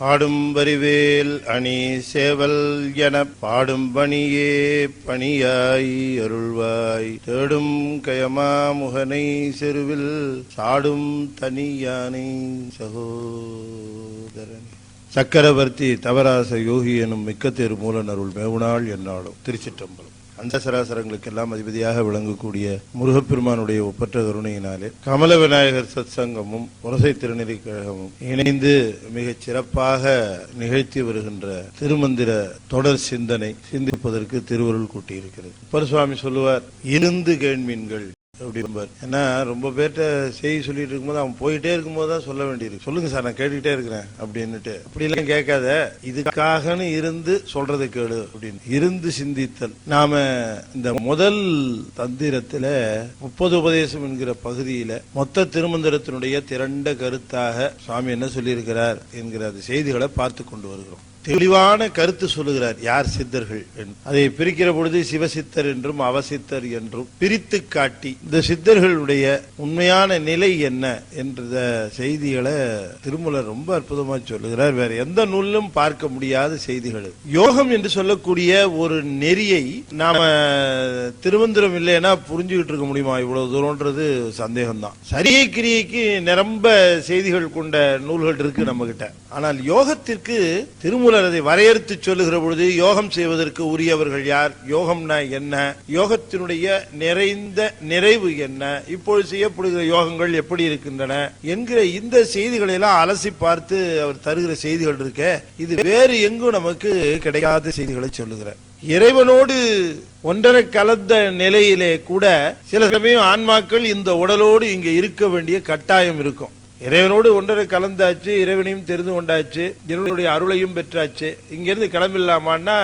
ஆடும் வரிவேல் அணி சேவல் என பாடும் பணியே பணியாய் அருள்வாய் தேடும் கயமா முகனை செருவில் சாடும் தனியானை சகோதரன். சக்கரவர்த்தி தவராச யோகி எனும் மிக்கத்தேரு மூலன் அருள் மேவுநாள் என்னாலும். திருச்சிற்றம்பலம். அந்த சராசரங்களுக்கெல்லாம் அதிபதியாக விளங்கக்கூடிய முருகப்பெருமானுடைய ஒப்பற்ற கருணையினாலே கமல விநாயகர் சத்சங்கமும் முரசை திருநெறி கழகமும் இணைந்து மிகச் சிறப்பாக நிகழ்த்தி வருகின்ற திருமந்திர தொடர் சிந்திப்பதற்கு திருவருள் கூட்டியிருக்கிறது. பரசுவாமி சொல்லுவார், இருந்து கேள்மீன்கள் அப்படிம்பார். ஏன்னா ரொம்ப பேர்ட்ட செய்தி சொல்லிட்டு இருக்கும்போது அவன் போயிட்டே இருக்கும்போது தான் சொல்ல வேண்டியிருக்கு. சொல்லுங்க சார், நான் கேட்டுக்கிட்டே இருக்கிறேன் அப்படின்னுட்டு அப்படிலாம் கேட்காத, இதுக்காகனு இருந்து சொல்றதை கேளு அப்படின்னு இருந்து சிந்தித்தல். நாம இந்த முதல் தந்திரத்துல 30 உபதேசம் என்கிற பகுதியில மொத்த திருமந்திரத்தினுடைய திரண்ட கருத்தாக சுவாமி என்ன சொல்லியிருக்கிறார் என்கிற செய்திகளை பார்த்து கொண்டு வருகிறோம். தெளிவான கருத்து சொல்லுகிறார். யார் சித்தர்கள்? அதை பிரிக்கிற பொழுது சிவசித்தர் என்றும் அவசித்தர் என்றும் பிரித்து காட்டி இந்த சித்தர்களுடைய உண்மையான நிலை என்ன என்ற செய்திகளை திருமூலர் ரொம்ப அற்புதமா சொல்லுகிறார். வேற எந்த நூலிலும் பார்க்க முடியாத செய்திகள். யோகம் என்று சொல்லக்கூடிய ஒரு நெறியை நாம திருமந்திரம் இல்லைன்னா புரிஞ்சுக்கிட்டு இருக்க முடியுமா? இவ்வளவு தூரம்ன்றது சந்தேகம்தான். சரியை கிரியைக்கு நிரம்ப செய்திகள் கொண்ட நூல்கள் இருக்கு நம்ம கிட்ட. ஆனால் யோகத்திற்கு திருமூலர் அதை வரையறுத்து சொல்லுகிற பொழுது யோகம் செய்வதற்கு உரியவர்கள் யார், யோகம்னா என்ன, யோகத்தினுடைய நிறைந்த நிறைவு என்ன, இப்பொழுது செய்யப்படுகிற யோகங்கள் எப்படி இருக்கின்றன என்கிற இந்த செய்திகளை எல்லாம் அலசி பார்த்து அவர் தருகிற செய்திகள் இருக்க, இது வேறு எங்கும் நமக்கு கிடைக்காத செய்திகளை சொல்லுகிறார். இறைவனோடு ஒன்றரை கலந்த நிலையிலே கூட சில சமயம் ஆன்மாக்கள் இந்த உடலோடு இங்க இருக்க வேண்டிய கட்டாயம் இருக்கும். இறைவனோடு ஒன்றரை கலந்தாச்சு, இறைவனையும் தெரிந்து கொண்டாச்சு, இறைவனுடைய அருளையும் பெற்றாச்சு, இங்கிருந்து கிளம்பிடலாமான்னா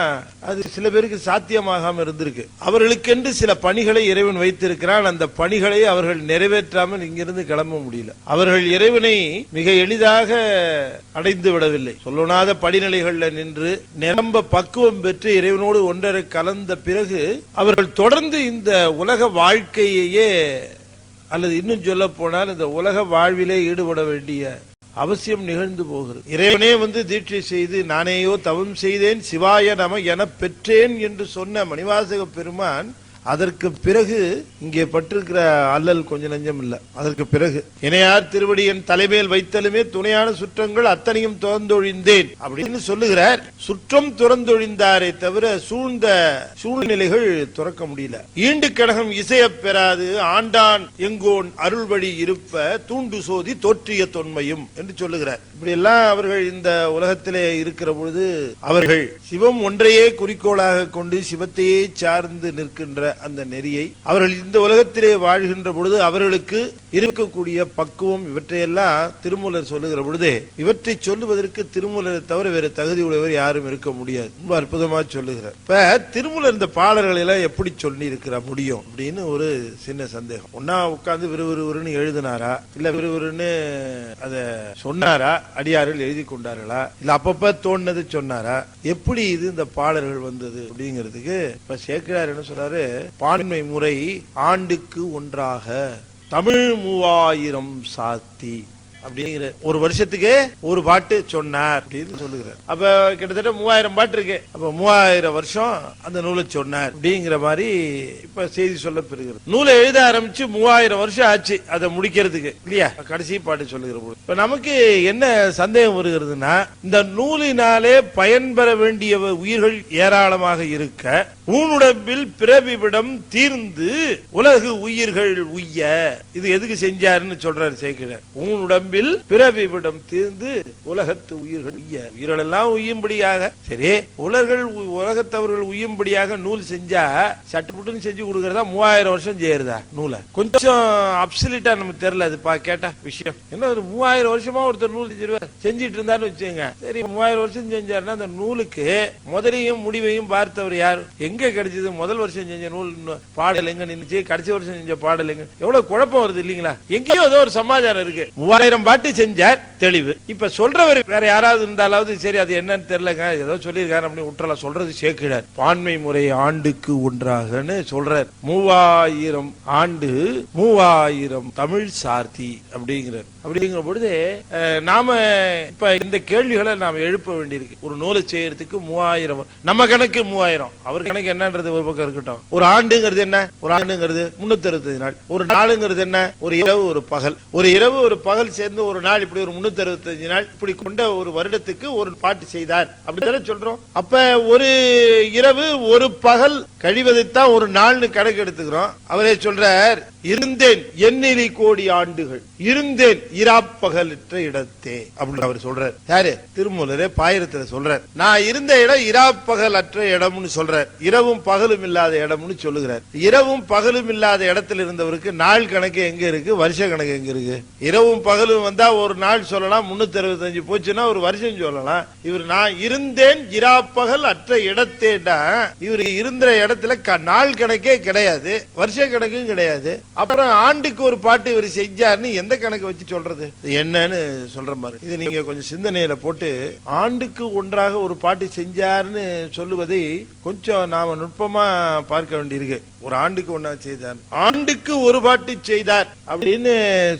அது சில பேருக்கு சாத்தியமாகாம இருந்திருக்கு. அவர்களுக்கென்று சில பணிகளை இறைவன் வைத்திருக்கிறான். அந்த பணிகளை அவர்கள் நிறைவேற்றாமல் இங்கிருந்து கிளம்ப முடியல. அவர்கள் இறைவனை மிக எளிதாக அடைந்து விடவில்லை. சொல்லனாத படிநிலைகள்ல நின்று நிரம்ப பக்குவம் பெற்று இறைவனோடு ஒன்றரை கலந்த பிறகு அவர்கள் தொடர்ந்து இந்த உலக வாழ்க்கையே அல்லது இன்னும் சொல்ல போனால் இந்த உலக வாழ்விலே ஈடுபட வேண்டிய அவசியம் நிகழ்ந்து போகிறது. இறைவனே தீட்சை செய்து நானேயோ தவம் செய்தேன் சிவாய நம என பெற்றேன் என்று சொன்ன மணிவாசக பெருமான் அதற்கு பிறகு இங்கே பட்டிருக்கிற அல்லல் கொஞ்சம் நஞ்சம் இல்ல. அதற்கு பிறகு இணையார் திருவடி என் தலைமையில் வைத்தலுமே துணையான சுற்றங்கள் அத்தனையும் துறந்தொழிந்தேன் அப்படின்னு சொல்லுகிறார். சுற்றம் துறந்தொழிந்தாரே தவிர சூழ்ந்த சூழ்நிலைகள் துறக்க முடியல. ஈண்டு கடகம் இசைய பெறாது ஆண்டான் எங்கோன் அருள் வழி இருப்ப தூண்டு சோதி தோற்றிய தொன்மையும் என்று சொல்லுகிறார். இப்படி எல்லாம் அவர்கள் இந்த உலகத்திலே இருக்கிற பொழுது அவர்கள் சிவம் ஒன்றையே குறிக்கோளாக கொண்டு சிவத்தையே சார்ந்து நிற்கின்ற அந்த நெறியை அவர்கள் இந்த உலகத்திலே வாழ்கின்ற பொழுது அவர்களுக்கு இருக்கக்கூடிய பக்குவம் இவற்றையெல்லாம் திருமூலர் சொல்லுகிற பொழுது இவற்றை சொல்லுவதற்கு திருமூலரை தவிர வேறு தகுதி உடையவர் யாரும் இருக்க முடியாது. ரொம்ப அற்புதமா சொல்லுகிறார். இப்ப திருமூலர் இந்த பாடல்களை எல்லாம் எப்படி சொல்லி இருக்கிற முடியும் அப்படின்னு ஒரு சின்ன சந்தேகம். ஒன்னா உட்கார்ந்து விறுவிறுன்னு எழுதினாரா, இல்ல விறுவிறுன்னு அத சொன்னாரா, அடியார்கள் எழுதி கொண்டார்களா, இல்ல அப்பப்ப தோணுது சொன்னாரா, எப்படி இது இந்த பாடல்கள் வந்தது அப்படிங்கிறதுக்கு இப்ப சேக்கிழார் என்ன சொல்றாரு, பான்மை முறை ஆண்டுக்கு ஒன்றாக தமிழ் 3000 சாத்தி அப்படிங்கிற ஒரு வருஷத்துக்கு ஒரு பாட்டு சொன்னார் அப்படின்னு சொல்லுகிறார். அப்ப கிட்டத்தட்ட 3000 பாட்டு இருக்கு. அப்ப 3000 வருஷம் அந்த நூலை சொன்னார் அப்படிங்கிற மாதிரி இப்ப செய்தி சொல்ல பெறுகிறது. நூலை எழுத ஆரம்பிச்சு 3000 வருஷம் ஆச்சு அதை முடிக்கிறதுக்கு இல்லையா? கடைசி பாட்டு சொல்லுகிற போது இப்ப நமக்கு என்ன சந்தேகம் வருகிறதுனா, இந்த நூலினாலே பயன்பெற வேண்டிய உயிர்கள் ஏராளமாக இருக்க ஊனுடம்பில் பிறவிவிடம் தீர்ந்து உலகு உயிர்கள் உய்ய இது எதுக்கு செஞ்சாருன்னு சொல்றாரு சேக்கிழார். ஊனுடம்பில் பிறவிவிடம் தீர்ந்து உலகத்து உயிர்கள் உய்ய, உயிர்கள் எல்லாம் உய்யும்படியாக, சரி உலகத்தவர்கள் உய்யும்படியாக நூல் செஞ்சா சட்டுப்புட்டுன்னு செஞ்சு கொடுக்கறதா 3000 வருஷம் செய்யறதா நூலை? கொஞ்சம் அப்சலிட்டா நமக்கு தெரியல. அது கேட்டா விஷயம் என்ன, ஒரு 3000 வருஷமா ஒருத்தர் நூல் செஞ்சிட்டு இருந்தாருன்னு வச்சுங்க. சரி 3000 வருஷம் செஞ்சாருன்னா அந்த நூலுக்கு முதலையும் முடிவையும் பார்த்தவர் யார்? எங்க கிடைச்சது? முதல் வருஷம் செஞ்ச நூல் பாடல் எங்க நின்னுச்சு, கடைசி வருஷம் செஞ்ச பாடல் எங்க? எவ்வளவு குழப்பம் வருது இல்லீங்களா? எங்கேயோ ஏதோ ஒரு சமாச்சாரம் இருக்கு. 3000 1000 பாட்டு செஞ்சார், தெளிவு. இப்ப சொல்றவர் வேற யாராவது இருந்தாலாவது சரி அது என்னன்னு தெரியலங்க, ஏதோ சொல்லியிருக்காரு அப்படின்னு விட்டுறலாம். சொல்றது சேர்க்கிறார். பான்மை முறை ஆண்டுக்கு ஒன்றாகன்னு சொல்றார். 3000 ஆண்டு 3000 தமிழ் சார்த்தி அப்படிங்கிறார். அப்படிங்கிற பொழுது நாம இப்ப இந்த கேள்விகளை நாம எழுப்ப வேண்டியிருக்கு. ஒரு நூலை செய்யறதுக்கு 3000, நம்ம கணக்கு 3000, அவர் கணக்கு என்னன்றது ஒரு பக்கம் இருக்கட்டும். ஒரு ஆண்டுங்கிறது என்ன? ஒரு ஆண்டுங்கிறது 365 நாள். ஒரு நாளுங்கிறது என்ன? ஒரு இரவு ஒரு பகல். ஒரு இரவு ஒரு பகல் சேர்ந்து ஒரு நாள், இப்படி ஒரு 365 நாள் இப்படி கொண்ட ஒரு வருடத்துக்கு ஒரு பாட்டு செய்தார் அப்படித்தானே சொல்றோம். அப்ப ஒரு இரவு ஒரு பகல் கழிவதைத்தான் ஒரு நாள்னு கணக்கு எடுத்துக்கிறோம். அவரே சொல்றார், இருந்தேன் எண்ணிலி கோடி ஆண்டுகள், இருந்தேன் இராப்பகலற்ற இடத்தே அப்படின்னு அவர் சொல்றார். யாரு? திருமூலரே பாயிரத்துல சொல்றார். நான் இருந்த இடம் இராப்பகலற்ற இடம்னு சொல்றார். இரவும் பகலும் இல்லாத இடம்னு சொல்லுகிறார். இரவும் பகலும் இல்லாத இடத்துல இருந்தவருக்கு நாள் கணக்கு எங்க இருக்கு, வருஷ கணக்கு எங்க இருக்கு? இரவும் பகலும் வந்தா ஒரு நாள் சொல்லலாம், 365 போச்சுன்னா ஒரு வருஷம் சொல்லலாம். இவர் நான் இருந்தேன் இராப்பகல் அற்ற இடத்தேடா, இவர் இருந்த இடத்துல நாள் கணக்கே கிடையாது, வருஷ கணக்கும் கிடையாது. அப்புறம் ஆண்டுக்கு ஒரு பாட்டு இவர் செஞ்சார்னு எந்த கணக்கு வச்சு சொல்றது? என்னன்னு சொல்ற மாதிரி இது நீங்க கொஞ்சம் சிந்தனையில போட்டு, ஆண்டுக்கு ஒன்றாக ஒரு பாட்டு செஞ்சார்னு சொல்லுவதை கொஞ்சம் நாம நுட்பமா பார்க்க வேண்டியிருக்கு. ஒரு ஆண்டுக்கு ஒன்னா செய்தார், ஆண்டுக்கு ஒரு பாட்டு செய்தார் அப்படின்னு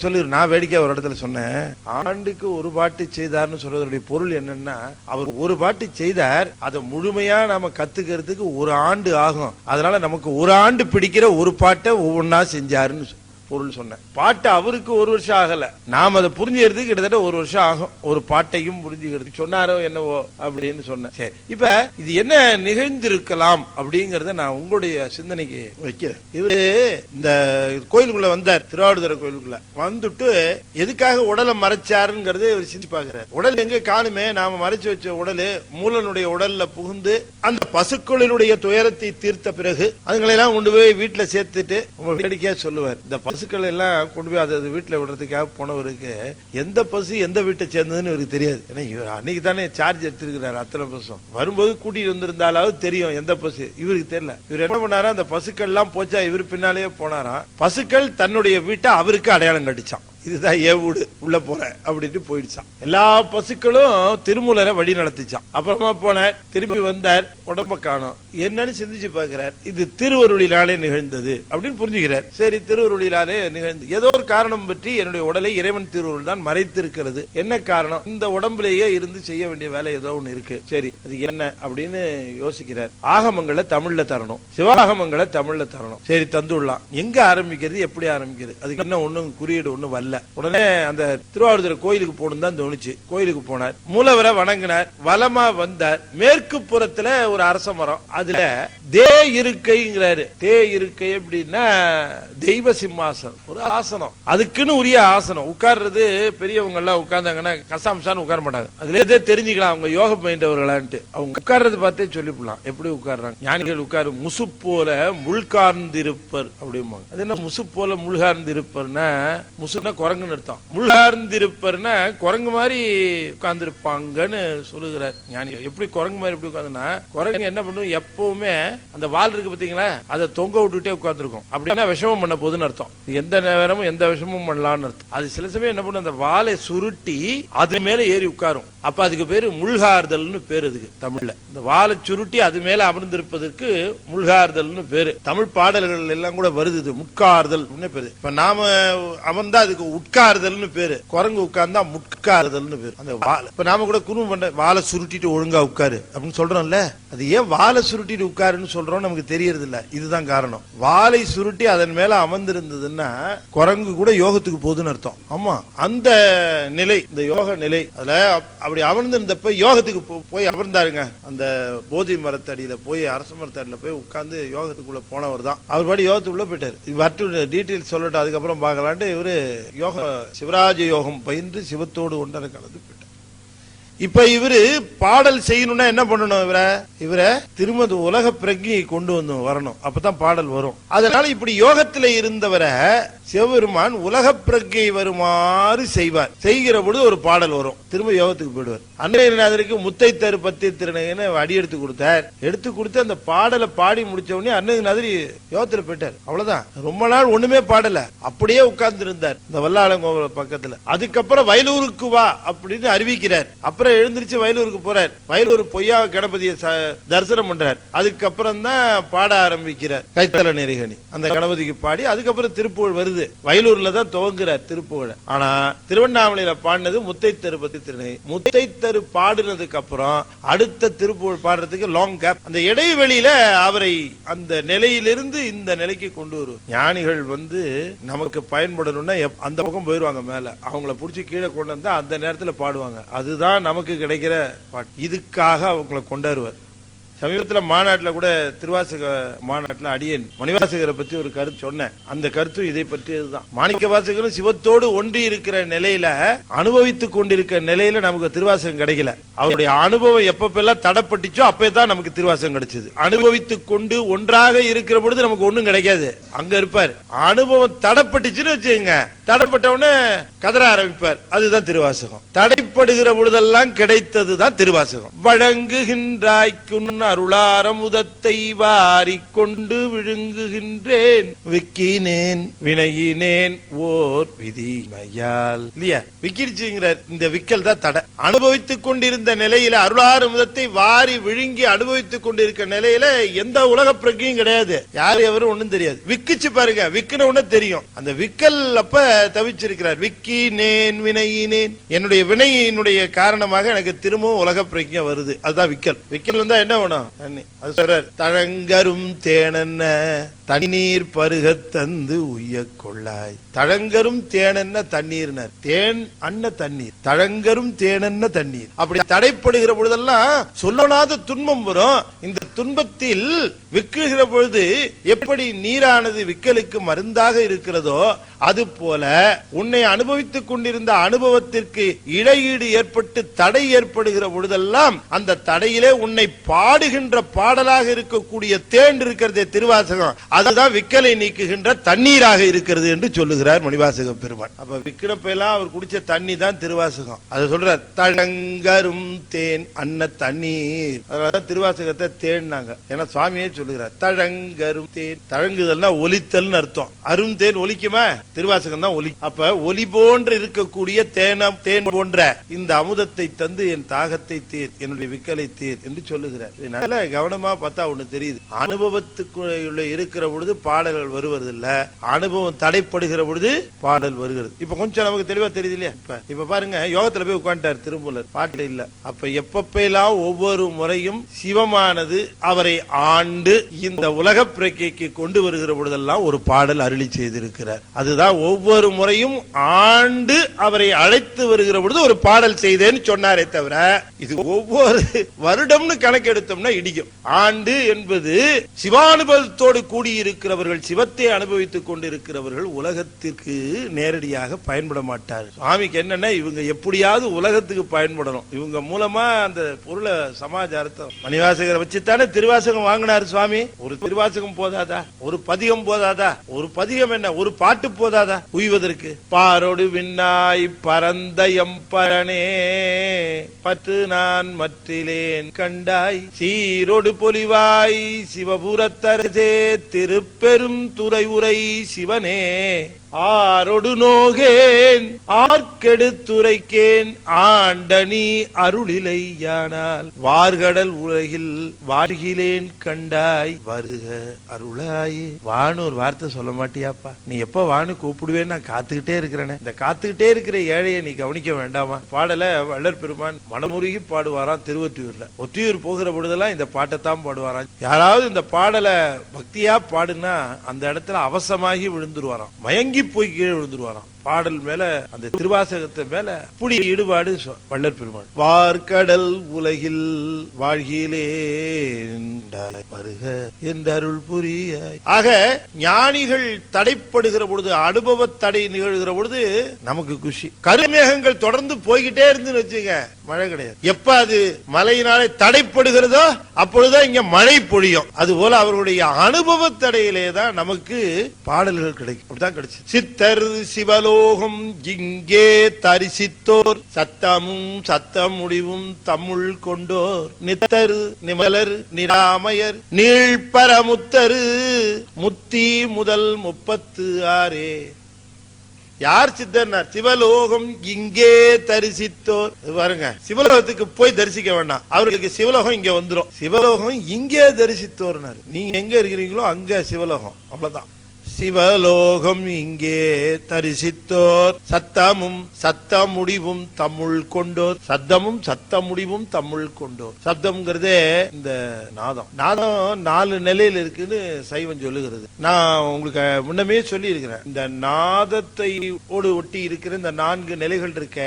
சொல்லி நான் வேடிக்கை ஒரு இடத்துல சொன்னேன். ஆண்டுக்கு ஒரு பாட்டு செய்தார்னு சொல்றதுடைய பொருள் என்னன்னா, அவர் ஒரு பாட்டு செய்தார், அதை முழுமையா நாம கத்துக்கிறதுக்கு ஒரு ஆண்டு ஆகும். அதனால நமக்கு ஒரு ஆண்டு பிடிக்கிற ஒரு பாட்டை ஒவ்வொன்னா செஞ்சாருன்னு பொருள் சொன்னேன். பாட்டு அவருக்கு ஒரு வருஷம் ஆகல, நாம் அதை புரிஞ்சுக்கிறதுக்கு கிட்டத்தட்ட ஒரு வருஷம் ஆகும். ஒரு பாட்டையும் புரிஞ்சுக்கிறதுக்கு சொன்னாரோ என்னவோ அப்படின்னு சொன்னேன். சரி, இப்ப இது என்ன நிகழ்ந்திருக்கலாம் அப்படிங்கறத நான் உங்களுடைய சிந்தனைக்கு வைக்கிறேன். இவரு இந்த கோயிலுக்குள்ள வந்தார், திருவாவடுதுறை கோயிலுக்குள்ள வந்துட்டு எதுக்காக உடலை மறைச்சாருங்கிறத இவர் சிந்திச்சு பாக்குறாரு. உடல் எங்க காணுமே, நாம மறைச்சு வச்ச உடல் மூலனுடைய உடல்ல புகுந்து அந்த பசுக்களினுடைய துயரத்தை தீர்த்த பிறகு அதுங்களெல்லாம் கொண்டு போய் வீட்டுல சேர்த்துட்டு வேடிக்கையா சொல்லுவார், இந்த பசுக்கள் எல்லாம் கொண்டு போய் அது வீட்டுல விடுறதுக்காக போனவருக்கு எந்த பசு எந்த வீட்டை சேர்ந்ததுன்னு இவருக்கு தெரியாது. ஏன்னா அன்னைக்கு தானே சார்ஜ் எடுத்திருக்கிறாரு. அத்தனை பசும் வரும்போது கூட்டிட்டு வந்திருந்தாலாவது தெரியும் எந்த பசு. இவருக்கு தெரியல. இவர் என்ன பண்ணாரா, அந்த பசுக்கள் எல்லாம் போச்சா இவர் பின்னாலேயே போனாராம். பசுக்கள் தன்னுடைய வீட்டை அவருக்கு அடையாளம் கட்டிச்சான். இதுதான் ஏ வீடு, உள்ள போற அப்படின்ட்டு போயிடுச்சான். எல்லா பசுக்களும் திருமூலரை வழி நடத்திச்சான். அப்புறமா போனார், திரும்பி வந்தார், உடம்ப காணோம். என்னன்னு சிந்திச்சு பாக்குறார், இது திருவருளினாலே நிகழ்ந்தது அப்படின்னு புரிஞ்சுக்கிறார். சரி, திருவருளினாலே நிகழ்ந்து ஏதோ ஒரு காரணம் பற்றி என்னுடைய உடலை இறைவன் திருவருள் தான் மறைத்திருக்கிறது. என்ன காரணம்? இந்த உடம்புலேயே இருந்து செய்ய வேண்டிய வேலை ஏதோ ஒண்ணு இருக்கு. சரி, அது என்ன அப்படின்னு யோசிக்கிறார். ஆகமங்களை தமிழ்ல தரணும், சிவாகமங்களை தமிழ்ல தரணும். சரி, தந்துடலாம். எங்க ஆரம்பிக்கிறது, எப்படி ஆரம்பிக்கிறது? அதுக்கு என்ன ஒண்ணும் குறியீடு ஒண்ணும் வரல. உடனே அந்த திருவாவடுதுறை கோயிலுக்கு போகணும் தான் தோணுச்சு. கோயிலுக்கு போனார், மூலவரை வணங்கினார், வலமா வந்தார். மேற்கு புறத்துல ஒரு அரச மரம், அதுல தே இருக்கைங்கிறாரு. தே இருக்கை அப்படின்னா தெய்வ சிம்மாசனம், ஒரு ஆசனம். அதுக்குன்னு உரிய ஆசனம். உட்கார்றது பெரியவங்க எல்லாம் உட்கார்ந்தாங்கன்னா கசாம்சான்னு உட்கார மாட்டாங்க. அதுல தெரிஞ்சுக்கலாம் அவங்க யோகம் பயின்றவர்களான்ட்டு. அவங்க உட்கார்றது பார்த்தே சொல்லிவிடலாம் எப்படி உட்கார்றாங்க. ஞானிகள் உட்காரு முசு போல முள்கார்ந்திருப்பர் அப்படிம்பாங்க. அது என்ன முசு போல முள்கார்ந்திருப்பர்னா, முசுனா குரங்குன்னு அர்த்தம். முள்கார்ந்திருப்பர்னா குரங்கு மாதிரி உட்கார்ந்திருப்பாங்கன்னு சொல்லுகிறார் ஞானிகள். எப்படி குரங்கு மாதிரி எப்படி உட்கார்ந்துன்னா, குரங்கு என்ன பண்ணும், எப்பவுமே அந்த வால் இருக்கு பாத்தீங்களா, அதை தொங்க விட்டுட்டே உட்கார்ந்துருக்கும். அப்படின்னா விஷமம் பண்ண போதுன்னு அர்த்தம். எந்த நேரமும் எந்த விஷமும் பண்ணலாம்னு அர்த்தம். அது சில சமயம் என்ன பண்ணும், அந்த வாலை சுருட்டி அது மேல ஏறி உட்காரும். அப்ப அதுக்கு பேரு முள்கார்தல்னு பேரு. அதுக்கு தமிழ்ல இந்த வாலை சுருட்டி அது மேல அமர்ந்திருப்பதற்கு முள்கார்தல்னு பேரு. தமிழ் பாடல்கள் எல்லாம் கூட வருது முட்கார்தல் பேரு. இப்ப நாம அமர்ந்தா அதுக்கு உட்கார்தல்னு பேரு. குரங்கு உட்கார்ந்தா முட்கார்தல்னு பேரு. அந்த வால் இப்ப நாம கூட குறும்பு பண்ண வாலை சுருட்டிட்டு ஒழுங்கா உட்காரு அப்படின்னு சொல்றோம்ல, அது ஏன் வாலை சுருட்டிட்டு உட்காருன்னு சொல்றோம் நமக்கு தெரியறது இல்ல. இதுதான் காரணம். வாலை சுருட்டி அதன் மேல அமர்ந்திருந்ததுன்னா குரங்கு கூட யோகத்துக்கு போகுதுன்னு அர்த்தம். ஆமா, அந்த நிலை, இந்த யோக நிலை. அதுல அப்படி அமர்ந்திருந்தப்ப யோகத்துக்கு போய் அமர்ந்தாருங்க. அந்த போதி மரத்தடியில போய், அரச மரத்தடியில போய் உட்கார்ந்து யோகத்துக்குள்ள போனவர் தான். அவர் பாடி யோகத்துக்குள்ள போயிட்டாரு. இவற்று டீட்டெயில் சொல்லட்டும், அதுக்கப்புறம் பார்க்கலான்ட்டு இவரு யோக சிவராஜ யோகம் பயின்று சிவத்தோடு ஒன்றரை கலந்து போயிட்டார். இப்ப இவரு பாடல் செய்யணும்னா என்ன பண்ணணும்? இவரை திரும்ப உலக பிரஜையை கொண்டு வரணும், அப்பதான் பாடல் வரும். அதனால இப்படி யோகத்துல இருந்தவரை சிவபெருமான் உலக பிரஜை வருமாறு செய்வார். செய்கிற பொழுது ஒரு பாடல் வரும், திரும்ப யோகத்துக்கு போயிடுவார். அருணகிரிநாதருக்கு முத்தை தரு பத்தி திருநகன்னு அடி எடுத்து கொடுத்தார். எடுத்து கொடுத்து அந்த பாடலை பாடி முடிச்ச உடனே அருணகிரிநாதர் யோகத்துல போயிட்டார். அவ்வளவுதான். ரொம்ப நாள் ஒண்ணுமே பாடல, அப்படியே உட்கார்ந்து இருந்தார் இந்த வல்லாளங்கோவில பக்கத்துல. அதுக்கப்புறம் வயலூருக்கு வா அப்படின்னு அறிவிக்கிறார். அப்புறம் எழுந்திருச்சு வயலூருக்கு போறார். வயலூர் பொய்யா கணபதியை தரிசனம் பண்றார். அதுக்கப்புறம் தான் பாட ஆரம்பிக்கிறார் கைத்தல நெறிகணி. அந்த கணபதிக்கு பாடி அதுக்கப்புறம் திருப்புகழ் வருது. வயலூர்ல தான் துவங்குறார் திருப்புகழ. ஆனா திருவண்ணாமலையில பாடினது முத்தை தரு பத்தி திருநகை. முத்தை தரு பாடினதுக்கு அப்புறம் அடுத்த திருப்புகழ் பாடுறதுக்கு லாங் கேப். அந்த இடைவெளியில அவரை அந்த நிலையிலிருந்து இந்த நிலைக்கு கொண்டு வரும். ஞானிகள் நமக்கு பயன்படணும்னா அந்த பக்கம் போயிருவாங்க மேல, அவங்கள புடிச்சு கீழே கொண்டு வந்தா அந்த நேரத்துல பாடுவாங்க. அதுதான் நமக்கு கிடைக்கிற பாட்டு. இதுக்காக அவங்களை கொண்டாடுவார். சமீபத்தில் மாநாட்டில் கூட திருவாசக மாநாட்டில் அடியேன் மணிவாசகரை பற்றி ஒரு கருத்து சொன்னேன். அந்த கருத்து இதை பற்றியதுதான். மாணிக்க வாசகரும் சிவத்தோடு ஒன்றி இருக்கிற நிலையில, அனுபவித்துக் கொண்டிருக்கிற நிலையில நமக்கு திருவாசகம் கிடைக்கல. அவருடைய அனுபவம் எப்பப்பெல்லாம் தடப்பட்டுச்சோ அப்பதான் நமக்கு திருவாசகம் கிடைச்சது. அனுபவித்துக் கொண்டு ஒன்றாக இருக்கிற பொழுது நமக்கு ஒண்ணும் கிடைக்காது, அங்க இருப்பார். அனுபவம் தடப்பட்டுச்சுன்னு வச்சுங்க, தடைப்பட்டவன கதற ஆரம்பிப்பார், அதுதான் திருவாசகம். தடைப்படுகிற பொழுதெல்லாம் கிடைத்ததுதான் திருவாசகம். வழங்குகின்றாய்க்குன் அருளாரமுதத்தை வாரிக்கொண்டு விழுங்குகின்றேன், விக்கினேன் வினையினேன் ஓர் விதிமையால். இல்லையா, விக்கிருச்சுங்கிறார். இந்த விக்கல் தான் தடை. அனுபவித்துக் கொண்டிருந்த நிலையில அருளாரமுதத்தை வாரி விழுங்கி அனுபவித்துக் கொண்டிருக்க நிலையில எந்த உலக பிரஜையும் கிடையாது, யாரு எவரும் ஒண்ணும் தெரியாது. விக்கிச்சு பாருங்க, விக்கின ஒண்ணு தெரியும். அந்த விக்கல் அப்ப தவிச்சிருக்கிறார். விக்கினேன் வினையினேன், என்னுடைய வினையினுடைய காரணமாக எனக்கு திரும்பவும் உலக பிரஜை வருது, அதுதான் விக்கல். விக்கல் வந்தா என்ன வேணும்? அது சொல்றார், தழங்கரும் தேனென்ன தண்ணீர் பருகத் தந்து உய்ய கொள்ளாய். தழங்கரும் தேனென்ன தண்ணீர்னர், தேன் அன்ன தண்ணீர், தழங்கரும் தேனென்ன தண்ணீர். அப்படி தடைப்படுகிற பொழுதெல்லாம் சொல்லனாத துன்பம் வரும். இந்த துன்பத்தில் விக்குகிற பொழுது எப்படி நீரானது விக்கலுக்கு மருந்தாக இருக்கிறதோ அது போல உன்னை அனுபவித்துக் கொண்டிருந்த அனுபவத்திற்கு இடையீடு ஏற்பட்டு தடை ஏற்படுகிற பொழுதெல்லாம் அந்த தடையிலே உன்னை பாடுகின்ற பாடலாக இருக்கக்கூடிய தேன் இருக்கிறதே திருவாசகம், அதுதான் விக்கலை நீக்குகின்ற தண்ணீராக இருக்கிறது என்று சொல்லுகிறார் மணிவாசக பெருமான். அப்ப விக்கினப்பெல்லாம் அவர் குடிச்ச தண்ணி தான் திருவாசகம். அது சொல்றார், தழங்கரும் தேன் அன்ன தண்ணீர். அதனால திருவாசகத்தை தேன்னாங்க. ஏன்னா சுவாமியே சொல்லுகிறார், தழங்கரும் தேன். தழங்குதல்னா ஒலித்தல் அர்த்தம். அரும் தேன் ஒலிக்குமா? திருவாசகம் தான் ஒலி. அப்ப ஒலி போன்று இருக்கக்கூடிய தேன் போன்ற இந்த அமுதத்தை தந்து என் தாகத்தை தீர், என்னுடைய விக்கலை தீர் என்று சொல்லுகிறார். நல்ல கவனமா பார்த்தா ஒண்ணு தெரியுது. அனுபவத்துக்குள்ள இருக்கிற பொழுது பாடல்கள் வருவதில்ல, அனுபவம் தடைப்படுகிற பொழுது பாடல் வருகிறது. இப்ப கொஞ்சம் நமக்கு தெளிவா தெரியுது இல்லையா? இப்ப பாருங்க, யோகத்துல போய் உட்காந்துட்டார் திருமூலர், பாட்டு இல்ல. அப்ப எப்பப்பெல்லாம் ஒவ்வொரு முறையும் சிவமானது அவரை ஆண்டு இந்த உலக பிரக்கைக்கு கொண்டு வருகிற பொழுதெல்லாம் ஒரு பாடல் அருளி செய்திருக்கிறார். அதுதான் ஒவ்வொரு முறையும் ஆண்டு அவரை அழைத்து வருகிற பொழுது ஒரு பாடல் செய்தேன்னு சொன்னாரே தவிர இது ஒவ்வொரு வருடம்னு கணக்கெடுத்தோம்னா இடிக்கும். ஆண்டு என்பது சிவானுபவத்தோடு கூடியிருக்கிறவர்கள், சிவத்தை அனுபவித்துக் கொண்டிருக்கிறவர்கள் உலகத்திற்கு நேரடியாக பயன்பட மாட்டார். சுவாமிக்கு என்னன்னா இவங்க எப்படியாவது உலகத்துக்கு பயன்படணும், இவங்க மூலமா அந்த பொருளை சமாச்சாரத்தை. மணிவாசகரை வச்சுத்தானே திருவாசகம் வாங்கினார் சுவாமி. ஒரு திருவாசகம் போதாதா? ஒரு பதிகம் போதாதா? ஒரு பதிகம் என்ன, ஒரு பாட்டு போதாதா உய்வதற்கு? பாரோடு விண்ணாய் பரந்த எம்பரனே பற்று நான் மற்றிலேன் கண்டாய், சீரோடு பொலிவாய் சிவபுரத்தரசே திருப்பெரும் துறை உரை சிவனே, ஆரோடு நோகேன் ஆர்க்கெடுத்துரைக்கேன் ஆண்டனி அருளிலை யானால், வார்கடல் உலகில் வார்கிலேன் கண்டாய் வருக அருளாயே. வான்னு ஒரு வார்த்தை சொல்ல மாட்டியாப்பா? நீ எப்ப வான்னு கூப்பிடுவேன், நான் காத்துக்கிட்டே இருக்கிறேன். இந்த காத்துக்கிட்டே இருக்கிற ஏழையை நீ கவனிக்க வேண்டாமா? பாடல வள்ளற் பெருமான் மனமுருகி பாடுவாராம் திருவொற்றியூர்ல. ஒற்றியூர் போகிற பொழுதெல்லாம் இந்த பாட்டைத்தான் பாடுவாராம். யாராவது இந்த பாடலை பக்தியா பாடுனா அந்த இடத்துல அவசமாகி விழுந்துருவாராம், மயங்கி போய் கீழே விழுந்துருவாராம். பாடல் மேல, அந்த திருவாசகத்தை மேல புடி ஈடுபாடு வள்ளற் பெருமாள். வார்கடல் உலகில் வாழ்கிலே வருக என்ற அருள் புரிய. ஆக ஞானிகள் தடைப்படுகிற பொழுது, அனுபவ தடை நிகழ்கிற பொழுது நமக்கு குஷி. கருமேகங்கள் தொடர்ந்து போய்கிட்டே இருந்து வச்சுங்க, மழை கிடையாது. எப்ப அது மழையினாலே தடைப்படுகிறதோ அப்பொழுதுதான் இங்க மழை பொழியும். அது போல அவர்களுடைய அனுபவ தடையிலே தான் நமக்கு பாடல்கள் கிடைக்கும். அப்படிதான் கிடைச்சு. சித்தர் சிவலோகம் இங்கே தரிசித்தோர் சத்தமும் சத்தம் முடிவும் தம்முள் கொண்டோர் நித்தரு நிமலர் நிராமயர் நீழ்பரமுத்தரு முத்தி முதல் 36. யார் சித்தர்னார்? சிவலோகம் இங்கே தரிசித்தோர். பாருங்க, சிவலோகத்துக்கு போய் தரிசிக்க வேண்டாம், அவர்களுக்கு சிவலோகம் இங்க வந்துடும். சிவலோகம் இங்கே தரிசித்தோர்னார். நீங்க எங்க இருக்கிறீங்களோ அங்க சிவலோகம், அவ்வளவுதான். சிவலோகம் இங்கே தரிசித்தோர் சத்தமும் சத்த முடிவும் தம்முள் கொண்டோர். சத்தமும் சத்த முடிவும் தம்முள் கொண்டோர். சப்தம்ங்கிறதே இந்த நாதம். நாதம் 4 நிலையில் இருக்குன்னு சைவம் சொல்லுகிறது. நான் உங்களுக்கு முன்னமே சொல்லி இருக்கிறேன். இந்த நாதத்தை ஒட்டி இருக்கிற இந்த 4 நிலைகள் இருக்க,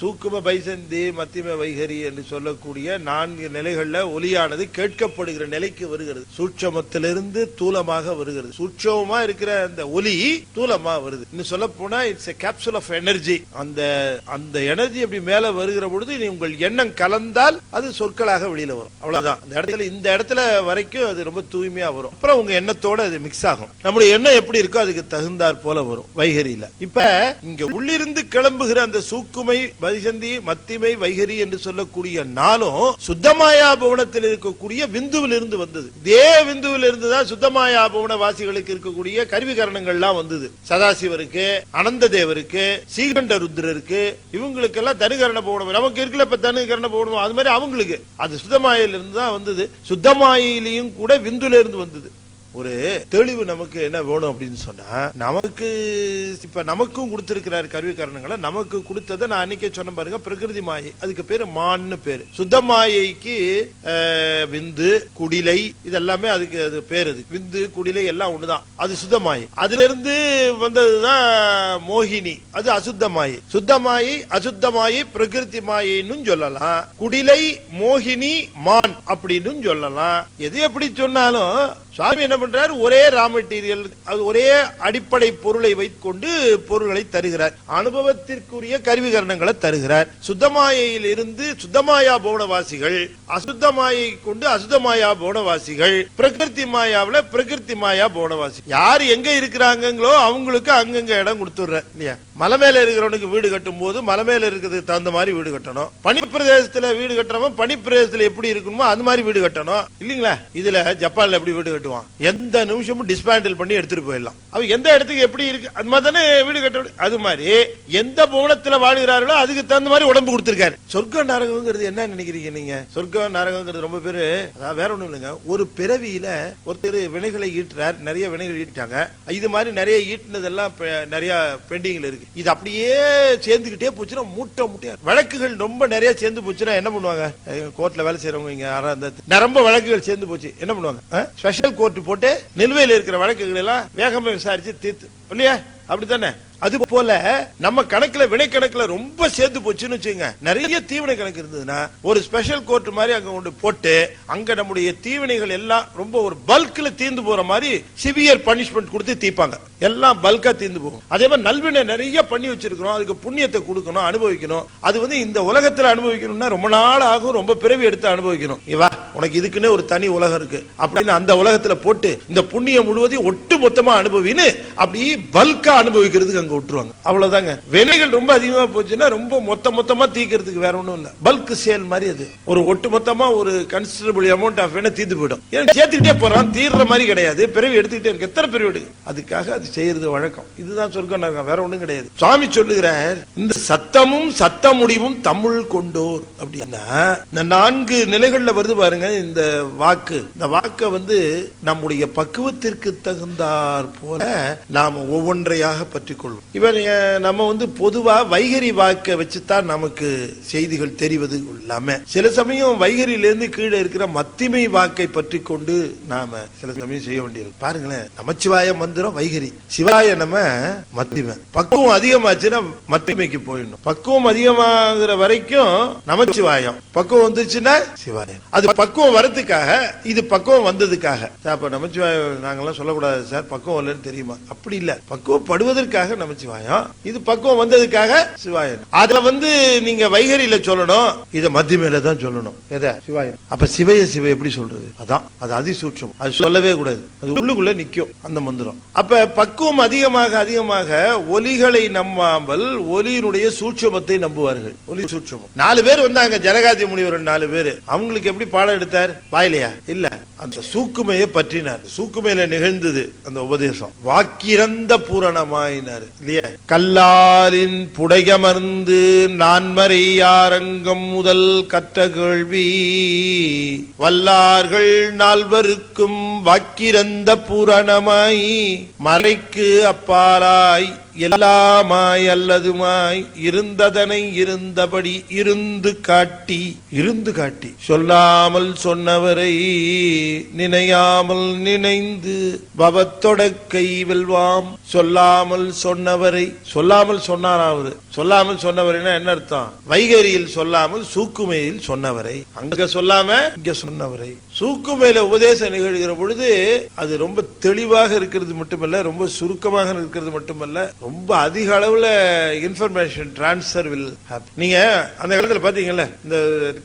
சூக்கும பைசந்தி மத்தியம வைகரி என்று சொல்லக்கூடிய 4 நிலைகள்ல ஒலியானது கேட்கப்படுகிற நிலைக்கு வருகிறது. சூட்சமத்திலிருந்து தூலமாக வருகிறது. சூட்சமா இருக்கிற அந்த ஒலி தூலமா வருது. இன்னும் சொல்ல போனா it's a capsule of energy. அந்த எனர்ஜி அப்படி மேல வருகிற பொழுது உங்கள் எண்ணம் கலந்தால் அது சொற்களாக வெளியில வரும். அவ்வளவுதான். இந்த இடத்துல வரைக்கும் அது ரொம்ப தூய்மையா வரும். அப்புறம் உங்க எண்ணத்தோட அது மிக்ஸ் ஆகும். நம்முடைய எண்ணம் எப்படி இருக்கோ அதுக்கு தகுந்தாற் போல வரும் வைகரியில. இப்ப இங்க உள்ளிருந்து கிளம்புகிற அந்த சூக்குமை வைசந்தி மத்திமை வைகரி என்று சொல்லக்கூடிய நாளும் சுத்தமாயா புவனத்தில் இருக்கக்கூடிய விந்துவில் இருந்து வந்தது. இதே விந்துவில் இருந்துதான் சுத்தமாயா புவன வாசிகளுக்கு இருக்கக்கூடிய கருவிகரணங்கள்லாம் வந்தது. சதாசிவருக்கு, அனந்த தேவருக்கு, சீகண்ட ருத்ரருக்கு, இவங்களுக்கு எல்லாம் தனுகரண போகணும். நமக்கு இருக்குல்ல இப்ப தனுகரண போகணும், அது மாதிரி அவங்களுக்கு அது சுத்தமாயில இருந்து தான் வந்தது. சுத்தமாயிலையும் கூட விந்துல இருந்து வந்தது. ஒரு தெளிவு நமக்கு என்ன வேணும் அப்படின்னு சொன்னா, நமக்கு இப்ப நமக்கும் கொடுத்திருக்கிறார் கருவிகரணங்களை. நமக்கு கொடுத்ததை நான் அன்னைக்கே சொன்ன பாருங்க, பிரகிருதி மாயை. அதுக்கு பேரு மான்னு பேரு. சுத்த மாயைக்கு விந்து குடிலை இதெல்லாமே அதுக்கு அது பேரு. விந்து குடிலை எல்லாம் ஒண்ணுதான். அது சுத்த மாயை. அதுல இருந்து வந்ததுதான் மோகினி, அது அசுத்த மாயை. சுத்த மாயை அசுத்த மாயை பிரகிருதி மாயின்னு சொல்லலாம். குடிலை மோகினி மான் அப்படின்னு சொல்லலாம். எது எப்படி சொன்னாலும் சுவாமி என்ன பண்றார், ஒரே ரா மெட்டீரியல், அது ஒரே அடிப்படை பொருளை வைத்துக்கொண்டு பொருள்களை தருகிறார். அனுபவத்திற்குரிய கருவிகரணங்களை தருகிறார். சுத்தமாயையில் இருந்து சுத்தமாயா பௌனவாசிகள், அசுத்தமாயை கொண்டு அசுத்தமாயா பௌனவாசிகள், பிரகிருதி மாயாவில பிரகிருதி மாயா பௌனவாசி. யார் எங்க இருக்கிறாங்களோ அவங்களுக்கு அங்கங்க இடம் கொடுத்துடுற இல்லையா. மலை மேல இருக்கிறவனுக்கு வீடு கட்டும் போது மலை மேல இருக்கிறதுக்கு தகுந்த மாதிரி வீடு கட்டணும். பனிப்பிரதேசத்துல வீடு கட்டுறவன் பனிப்பிரதேசத்துல எப்படி இருக்கணுமோ அது மாதிரி வீடு கட்டணும் இல்லீங்களா. இதுல ஜப்பான்ல எப்படி வீடு கட்டுவான், எந்த நிமிஷமும் டிஸ்மேண்டில் பண்ணி எடுத்துட்டு போயிடலாம். அவன் எந்த இடத்துக்கு எப்படி இருக்கு அது மாதிரி தானே வீடு கட்ட. அது மாதிரி எந்த புவனத்துல வாழ்கிறார்களோ அதுக்கு தகுந்த மாதிரி உடம்பு கொடுத்திருக்காரு. சொர்க்க நரகங்கிறது என்ன நினைக்கிறீங்க நீங்க? சொர்க்க நரகங்கிறது ரொம்ப பேரு வேற ஒண்ணும் இல்லைங்க. ஒரு பிறவியில ஒருத்தர் வினைகளை ஈட்டுறார், நிறைய வினைகள் ஈட்டாங்க. இது மாதிரி நிறைய ஈட்டினதெல்லாம் நிறைய பெண்டிங்ல இருக்கு. இது அப்படியே சேர்ந்துகிட்டே போச்சுன்னா மூட்டை மூட்டையா வழக்குகள் ரொம்ப நிறைய சேர்ந்து போச்சுன்னா என்ன பண்ணுவாங்க? கோர்ட்ல வேலை செய்யறவங்க இங்க ரொம்ப வழக்குகள் சேர்ந்து போச்சு என்ன பண்ணுவாங்க? ஸ்பெஷல் கோர்ட் போட்டு நிலுவையில் இருக்கிற வழக்குகள் எல்லாம் வேகமா விசாரிச்சு தீர்த்து இல்லையா. அப்படித்தானே? அது போல நம்ம கணக்குல வினை கணக்குல ரொம்ப சேர்ந்து போச்சுன்னு வச்சுங்க. நிறைய தீவினை கணக்கு இருந்ததுன்னா ஒரு ஸ்பெஷல் கோர்ட் மாதிரி அங்க கொண்டு போட்டு அங்க நம்முடைய தீவினைகள் எல்லாம் ரொம்ப ஒரு பல்க்ல தீர்ந்து போற மாதிரி சிவியர் பனிஷ்மெண்ட் கொடுத்து தீர்ப்பாங்க. எல்லாம் பல்கா தீர்ந்து போகும். அதே மாதிரி நல்வினை நிறைய பண்ணி வச்சிருக்கிறோம், அதுக்கு புண்ணியத்தை கொடுக்கணும், அனுபவிக்கணும். அது இந்த உலகத்துல அனுபவிக்கணும்னா ரொம்ப நாள் ஆகும், ரொம்ப பிறவி எடுத்து அனுபவிக்கணும். இவா உனக்கு இதுக்குன்னே ஒரு தனி உலகம் இருக்கு அப்படின்னு அந்த உலகத்துல போட்டு இந்த புண்ணியம் முழுவதையும் ஒட்டு மொத்தமா அனுபவின்னு அப்படி பல்கா அனுபவிக்கிறதுக்கு அங்க விட்டுருவாங்க. அவ்வளவுதாங்க. வினைகள் ரொம்ப அதிகமா போச்சுன்னா ரொம்ப மொத்தமா தீக்கிறதுக்கு வேற ஒண்ணும் இல்ல. பல்க் சேல் மாதிரி அது ஒரு ஒட்டு மொத்தமா ஒரு கன்சிடரபிள் அமௌண்ட் ஆஃப் வினை தீர்ந்து போயிடும். சேர்த்துக்கிட்டே போறான், தீர்ற மாதிரி கிடையாது. பிறவி எடுத்துக்கிட்டே இருக்கு. எத்தனை பிறவி எடுக்கு அதுக்காக அது செய்யறது வழக்கம். இதுதான் சொர்க்கம் நரகம், வேற ஒண்ணும் கிடையாது. சுவாமி சொல்லுகிறார், இந்த சத்தமும் சத்த முடிவும் தம்முள் கொண்டோர் அப்படின்னா இந்த 4 நிலைகள்ல வருது பாருங்க. இந்த வாக்கு, இந்த வாக்க நம்முடைய பக்குவத்திற்கு தகுந்தாற் போல நாம் ஒவ்வொன்றையாக பற்றிக் கொள்வோம். சொல்றோம். இவன் நம்ம பொதுவா வைகரி வாக்க வச்சுதான் நமக்கு செய்திகள் தெரிவது இல்லாம சில சமயம் வைகரியிலிருந்து கீழே இருக்கிற மத்திமை வாக்கை பற்றி கொண்டு நாம சில சமயம் செய்ய வேண்டியிருக்கு. பாருங்களேன், நமச்சிவாய மந்திரம் வைகரி, சிவாய நம்ம மத்திமை. பக்குவம் அதிகமாச்சுன்னா மத்திமைக்கு போயிடணும். பக்குவம் அதிகமாகிற வரைக்கும் நமச்சிவாயம், பக்குவம் வந்துச்சுன்னா சிவாயம். அது பக்குவம் வரதுக்காக, இது பக்குவம் வந்ததுக்காக. அப்ப நமச்சிவாயம் நாங்கெல்லாம் சொல்லக்கூடாது சார், பக்குவம் இல்லைன்னு தெரியுமா? அப்படி இல்ல, பக்குவம் படுவதற்காக நமச்சிவாயம், இது பக்குவம் வந்ததுக்காக சிவாயம். அதுல நீங்க வைகரியில சொல்லணும், இத மத்திமையில தான் சொல்லணும். எதை? சிவாயம். அப்ப சிவய சிவ எப்படி சொல்றது? அதான் அது அதிசூட்சம், அது சொல்லவே கூடாது, அது உள்ளுக்குள்ள நிக்கும் அந்த மந்திரம். அப்ப பக்குவம் அதிகமாக அதிகமாக ஒலிகளை நம்பாமல் ஒலியினுடைய சூட்சமத்தை நம்புவார்கள். ஒலி சூட்சமம். 4 பேர் வந்தாங்க, ஜனகாதி முனிவர் 4 பேர். அவங்களுக்கு எப்படி பாடம் எடுத்தார்? வாயிலையா? இல்ல, அந்த சூக்குமையை பற்றினார். சூக்குமையில நிகழ்ந்தது அந்த உபதேசம். வாக்கிறந்த பூரணமாயினார் இல்லையா? கல்லாரின் புடையமர்ந்து நான்மறை யாரங்கம் முதல் கற்ற கேள்வி வல்லார்கள் 4வருக்கும் வாக்கிறந்த பூரணமாய் மறைக்கு அப்பாலாய் எல்லாமாய் அல்லதுமாய் இருந்ததனை இருந்தபடி இருந்து காட்டி சொல்லாமல் சொன்னவரை நினையாமல் நினைந்து பவத்தொடக்கை வெல்வாம். சொல்லாமல் சொன்னவரை, சொல்லாமல் சொன்னாராவது, சொல்லாமல் சொன்னவரைனா என்ன அர்த்தம்? வைகரியில் சொல்லாமல் சூக்குமையில் சொன்னவரை, அங்க சொல்லாம இங்க சொன்னவரை. சூக்குமையில உபதேசம் நிகழ்கிற பொழுது அது ரொம்ப தெளிவாக இருக்கிறது மட்டுமல்ல, ரொம்ப சுருக்கமாக இருக்கிறது மட்டுமல்ல, ரொம்ப அதிக அளவுல இன்ஃபர்மேஷன் டிரான்ஸ்ஃபர் வில் ஹேப்பன். நீங்க அந்த காலத்துல பாத்தீங்கல்ல, இந்த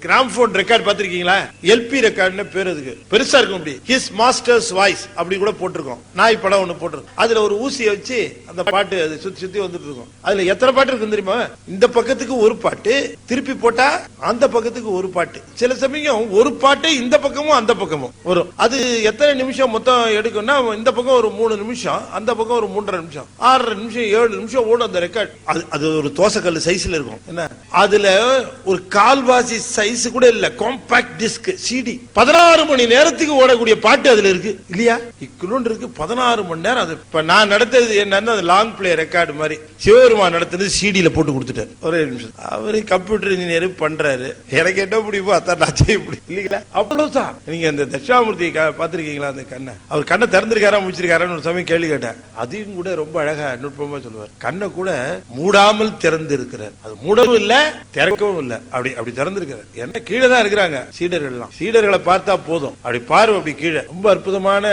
கிராம்ஃபோன் ரெக்கார்ட் பாத்திருக்கீங்களா? எல்பி ரெக்கார்ட்னு பேர், அதுக்கு பெருசா இருக்கும். அப்படி ஹிஸ் மாஸ்டர்ஸ் வாய்ஸ் அப்படி கூட போட்டிருக்கோம். நாய் படம் ஒண்ணு போட்டிருக்கோம். அதுல ஒரு ஊசியை வச்சு அந்த பாட்டு அது சுத்தி சுத்தி வந்துட்டு இருக்கும். அதுல எத்தனை பாட்டு இருக்கு தெரியுமா? இந்த பக்கத்துக்கு ஒரு பாட்டு, திருப்பி போட்டா அந்த பக்கத்துக்கு ஒரு பாட்டு. சில சமயம் ஒரு பாட்டு இந்த பக்கமும் அந்த பக்கமும் வரும். அது எத்தனை நிமிஷம் மொத்தம் எடுக்கும்னா, இந்த பக்கம் ஒரு 3 நிமிஷம், அந்த பக்கம் ஒரு 3.5 நிமிஷம், 6 நிமிஷம் 7 நிமிஷம் ஓடும் அந்த ரெக்கார்ட். அது ஒரு தோசைக்கல் சைஸ்ல இருக்கும். என்ன, அதுல ஒரு கால்வாசி சைஸ் கூட இல்ல, காம்பாக்ட் டிஸ்க் சிடி. 16 மணி நேரத்துக்கு ஓடக்கூடிய பாட்டு அதுல இருக்கு இல்லையா? இக்குள்ள இருக்கு 16 மணி நேரம். அது இப்ப நான் நடத்தது என்னன்னா லாங் பிளே ரெக்கார்டு மாதிரி. சிவபெருமான் நடத்துறது சிடியில போட்டு கொடுத்துட்டாரு. ஒரே நிமிஷம். அவரு கம்ப்யூட்டர் இன்ஜினியர் பண்றாரு. எனக்கு என்ன முடியுமோ அதான் நான் செய்ய முடியும் இல்லீங்களா? அவ்வளவுதான். நீங்க அந்த தட்சிணாமூர்த்தி பாத்திருக்கீங்களா? அந்த கண்ணை, அவர் கண்ணை திறந்திருக்காரா முடிச்சிருக்காரான்னு ஒரு சமயம் கேள்வி கேட்டேன். அதையும் கூட ரொம்ப அழகா நுட்பமா சொல்லுவார். கண்ணை கூட மூடாமல் திறந்து இருக்கிறார். அது மூடவும் இல்ல, திறக்கவும் இல்ல, அப்படி திறந்து இருக்கிறார். என்ன கீழே தான் இருக்கிறாங்க சீடர்கள் எல்லாம். சீடர்களை பார்த்தா போதும், அப்படி பார்வை அப்படி கீழே. ரொம்ப அற்புதமான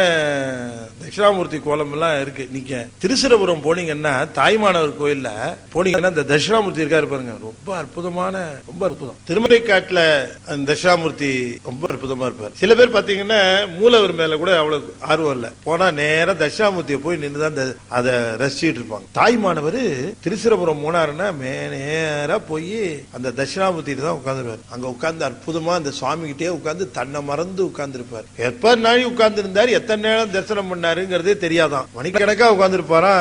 தட்சிணாமூர்த்தி கோலம் எல்லாம் இருக்கு. நீங்க திருச்சிரபுரம் போனீங்கன்னா, தாய்மானவர் கோயில்ல போனீங்கன்னா இந்த தட்சிணாமூர்த்தி இருக்காரு பாருங்க, ரொம்ப அற்புதமான, ரொம்ப அற்புதம். திருமலைக்காட்டுல அந்த தட்சிணாமூர்த்தி ரொம்ப அற்புதமா இருப்பார். சில பேர் பாத்தீங்கன்னா மூலவர் மேல கூட அவ்வளவு ஆர்வம் இல்ல, போனா நேரம் தட்சிணாமூர்த்தியை போய் நின்றுதான் அதை ரசிச்சுட்டு இருப்பாங்க. தாய்மானவர் திருச்சிரபுரம் போனாருன்னா நேரா போய் அந்த தட்சிணாமூர்த்தி தான் உட்கார்ந்துருவார். அங்க உட்கார்ந்து அற்புதமா அந்த சுவாமி கிட்டே உட்கார்ந்து தன்னை மறந்து உட்கார்ந்து இருப்பார். எப்ப நாளை உட்கார்ந்து இருந்தாரு, எத்தனை நேரம் தரிசனம் பண்ணாருங்கிறதே தெரியாதான். மணிக்கணக்கா உட்கார்ந்து இருப்பாரா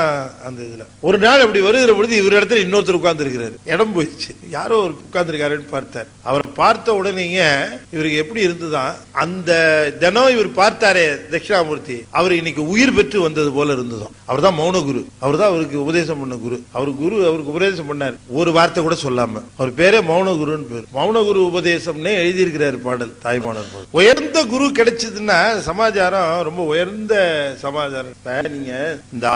அந்த இதுல. ஒரு நாள் அப்படி வருகிற பொழுது இவர் இடத்துல இன்னொருத்தர் உட்கார்ந்து இருக்கிறாரு. இடம் போயிடுச்சு, யாரோ ஒரு உட்கார்ந்து இருக்காருன்னு பார்த்தார். அவரை பார்த்த உடனேங்க இவருக்கு எப்படி இருந்துதான், அந்த தினம் இவர் பார்த்தாரே தட்சிணாமூர்த்தி, அவர் இன்னைக்கு உயிர் பெற்று வந்தது போல இருந்ததும். அவர் தான் மௌன குரு, அவர் தான் அவருக்கு உபதேசம் பண்ண குரு. அவருக்கு உபதேசம் பண்ணார், ஒரு வார்த்தை கூட சொல்லாம. அவர் பேரே மௌன குருன்னு பேர். மௌன குரு உபதேசம்னே எழுதியிருக்கிறார் பாடல் தாய்மானவர். உயர்ந்த குரு கிடைச்சதுன்னா சமாச்சாரம் ரொம்ப உயர்ந்த சமாச்சாரம். நீங்க இந்த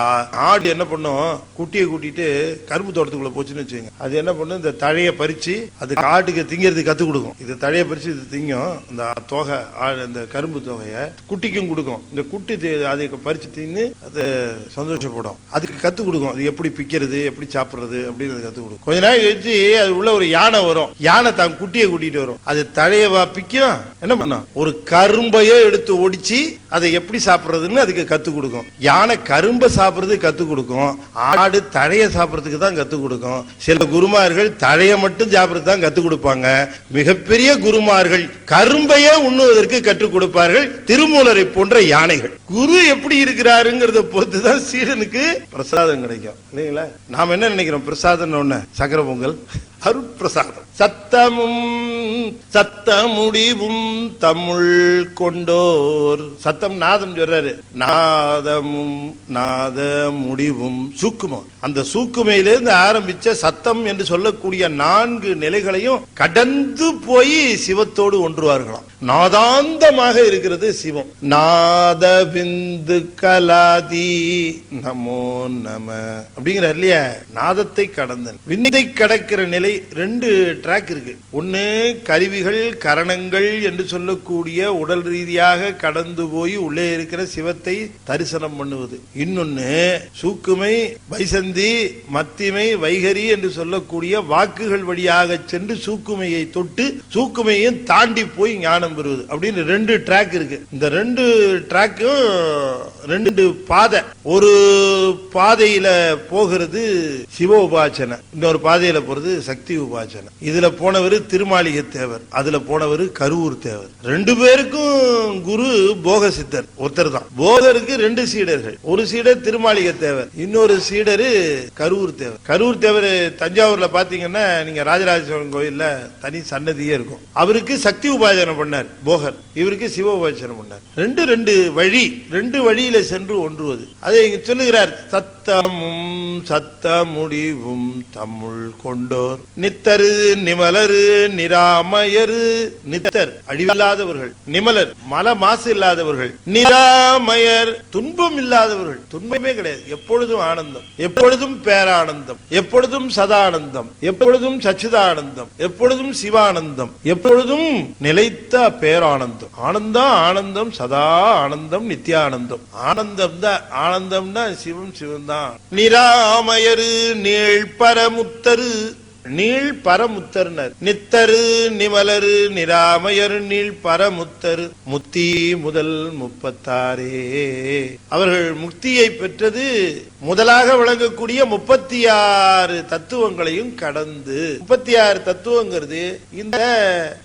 ஆடு என்ன பண்ணும், குட்டியை கூட்டிட்டு கரும்பு தோட்டத்துக்குள்ள போச்சுன்னு வச்சுங்க, அது என்ன பண்ணும், இந்த தழைய பறிச்சு அது ஆட்டுக்கு திங்கிறது கத்து கொடுக்கும். இது தழைய பறிச்சு இது திங்கும். இந்த தொகை, அந்த கரும்பு தொகைய குட்டிக்கும் கொடுக்கும். இந்த குட்டி அதை பறிச்சு தின்னு அது சந்தோஷப்படும். அதுக்கு கத்து கொடுக்கும், அது எப்படி பிக்கிறது, எப்படி சாப்பிடுறது அப்படின்னு கத்து கொடுக்கும். கொஞ்ச நாள் கழிச்சு அது உள்ள ஒரு யானை வரும். யானை தான் குட்டியை கூட்டிட்டு வரும். அது தழையவா பிக்கும், என்ன பண்ணும், ஒரு கரும்பையோ எடுத்து ஒடிச்சு அதை எப்படி சாப்பிடுறதுன்னு அதுக்கு கத்து கொடுக்கும். யானை கரும்பை சாப்பிடுறது கத்து கொடுக்கும், ஆடு தழைய சாப்பிடறதுக்கு தான் கத்து கொடுக்கும். சில குருமார்கள் தழைய மட்டும் சாப்பிடுறது தான் கத்து கொடுப்பாங்க. மிகப்பெரிய குருமார்கள் கரும்பையே உண்ணுவதற்கு கற்றுக் கொடுப்பார்கள். திருமூலரை போன்ற யானைகள். குரு எப்படி இருக்கிறாருங்கிறத பொறுத்துதான் சீடனுக்கு பிரசாதம் கிடைக்கும் இல்லைங்களா? நாம என்ன நினைக்கிறோம், பிரசாதம் ஒண்ணு சக்கரை பொங்கல் அருட்பிரசாதம். சத்தமும் சத்த முடிவும் தம்முள் கொண்டோர். சத்தம் நாதம் சொல்றாரு, நாதமும் நாத முடிவும் சூக்குமம். அந்த சூக்குமையிலிருந்து ஆரம்பிச்ச சத்தம் என்று சொல்லக்கூடிய 4 நிலைகளையும் கடந்து போய் சிவத்தோடு ஒன்றுவார்களாம். நாதாந்தமாக இருக்கிறது சிவம். நாத பிந்து கலாதி நமோ நம அப்படிங்கிற இல்லையா, நாதத்தை கடந்தல். விந்தை கடக்கிற நிலை 2 ட்ராக் இருக்கு. ஒன்னு கருவிகள் கரணங்கள் என்று சொல்லக்கூடிய உடல் ரீதியாக கடந்து போய் உள்ளே இருக்கிற சிவத்தை தரிசனம் பண்ணுவது. இன்னொன்னு சூக்குமை வைசந்தி மத்திமை வைகரி என்று சொல்லக்கூடிய வாக்குகள் வழியாக சென்று சூக்குமையை தொட்டு சூக்குமையும் தாண்டி போய் ஞானம் பெறுவது அப்படின்னு 2 ட்ராக் இருக்கு. இந்த 2 ட்ராக்கும் 2 பாதை. ஒரு பாதையில போகிறது சிவ உபாசனை, இன்னொரு பாதையில போறது சக்தி உபாசனை. இதுல போனவர் திருமாளிகை தேவர், அதுல போனவர் கருவூர் தேவர். 2 பேருக்கும் குரு போக சித்தர் ஒருத்தர் தான். போகருக்கு 2 சீடர்கள், ஒரு சீடர் திருமாளிகை தேவர், இன்னொரு சீடரு கருவூர் தேவர். கருவூர் தேவர் தஞ்சாவூர்ல பாத்தீங்கன்னா நீங்க ராஜராஜ சோழன் கோயில்ல தனி சன்னதியே இருக்கும். அவருக்கு சக்தி உபாசனை பண்ணார் போகர், இவருக்கு சிவ உபாசனை பண்ணார். 2 வழி, 2 வழியில சென்று ஒன்றுவது. அதை இங்க சொல்லுகிறார். சத்தமும் சத்த முடிவும் தம்முள் கொண்டோர் நித்தரு நிமலரு நிராமயரு. நித்தர் அழிவில்லாதவர்கள், நிமலர் மல மாசு இல்லாதவர்கள், நிராமயர் துன்பம் இல்லாதவர்கள். துன்பமே கிடையாது, எப்பொழுதும் ஆனந்தம், எப்பொழுதும் பேரானந்தம், எப்பொழுதும் சதானந்தம், எப்பொழுதும் சச்சிதானந்தம், எப்பொழுதும் சிவானந்தம், எப்பொழுதும் நிலைத்த பேரானந்தம். ஆனந்தம் ஆனந்தம் சதா ஆனந்தம் நித்தியானந்தம். ஆனந்தம் தான், ஆனந்தம் தான் சிவம், சிவம் தான். நிராமயரு நீள் பரமுத்தரு. நீள் பரமுத்தர்னர் நித்தரு நிமலரு நிராமயர் நீள் பரமுத்தரு. முத்தி முதல் 36. அவர்கள் முக்தியை பெற்றது முதலாக விளங்கக்கூடிய 36 தத்துவங்களையும் கடந்து. 36 தத்துவங்கிறது இந்த